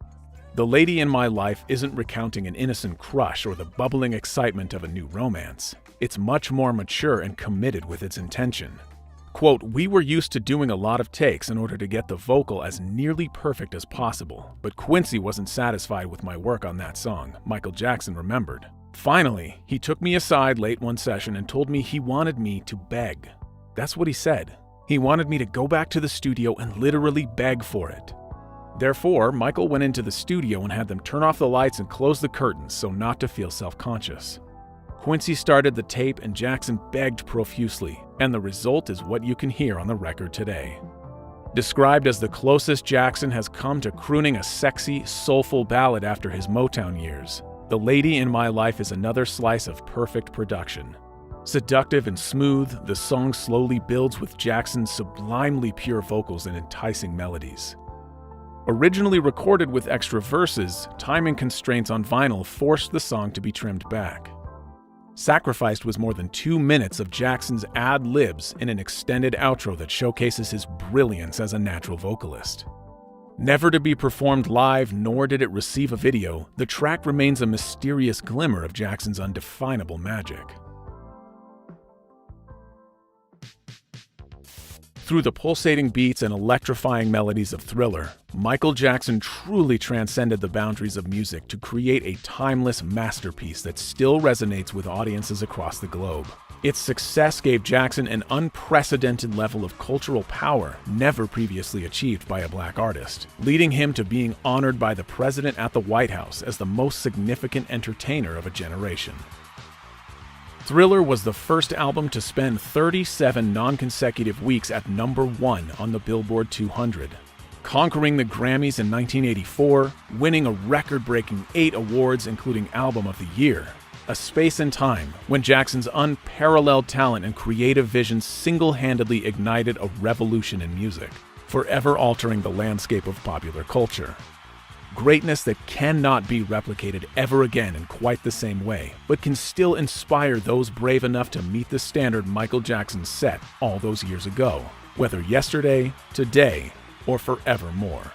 A: The Lady in My Life isn't recounting an innocent crush or the bubbling excitement of a new romance. It's much more mature and committed with its intention. Quote, "We were used to doing a lot of takes in order to get the vocal as nearly perfect as possible, but Quincy wasn't satisfied with my work on that song," Michael Jackson remembered. "Finally, he took me aside late one session and told me he wanted me to beg. That's what he said. He wanted me to go back to the studio and literally beg for it. Therefore, Michael went into the studio and had them turn off the lights and close the curtains so not to feel self-conscious. Quincy started the tape and Jackson begged profusely, and the result is what you can hear on the record today. Described as the closest Jackson has come to crooning a sexy, soulful ballad after his Motown years, The Lady in My Life is another slice of perfect production. Seductive and smooth, the song slowly builds with Jackson's sublimely pure vocals and enticing melodies. Originally recorded with extra verses, timing constraints on vinyl forced the song to be trimmed back. Sacrificed was more than 2 minutes of Jackson's ad-libs in an extended outro that showcases his brilliance as a natural vocalist. Never to be performed live, nor did it receive a video, the track remains a mysterious glimmer of Jackson's undefinable magic. Through the pulsating beats and electrifying melodies of Thriller, Michael Jackson truly transcended the boundaries of music to create a timeless masterpiece that still resonates with audiences across the globe. Its success gave Jackson an unprecedented level of cultural power never previously achieved by a black artist, leading him to being honored by the president at the White House as the most significant entertainer of a generation. Thriller was the first album to spend 37 non-consecutive weeks at #1 on the Billboard 200, conquering the Grammys in 1984, winning a record-breaking 8 awards including Album of the Year, a space and time when Jackson's unparalleled talent and creative vision single-handedly ignited a revolution in music, forever altering the landscape of popular culture. Greatness that cannot be replicated ever again in quite the same way, but can still inspire those brave enough to meet the standard Michael Jackson set all those years ago, whether yesterday, today, or forevermore.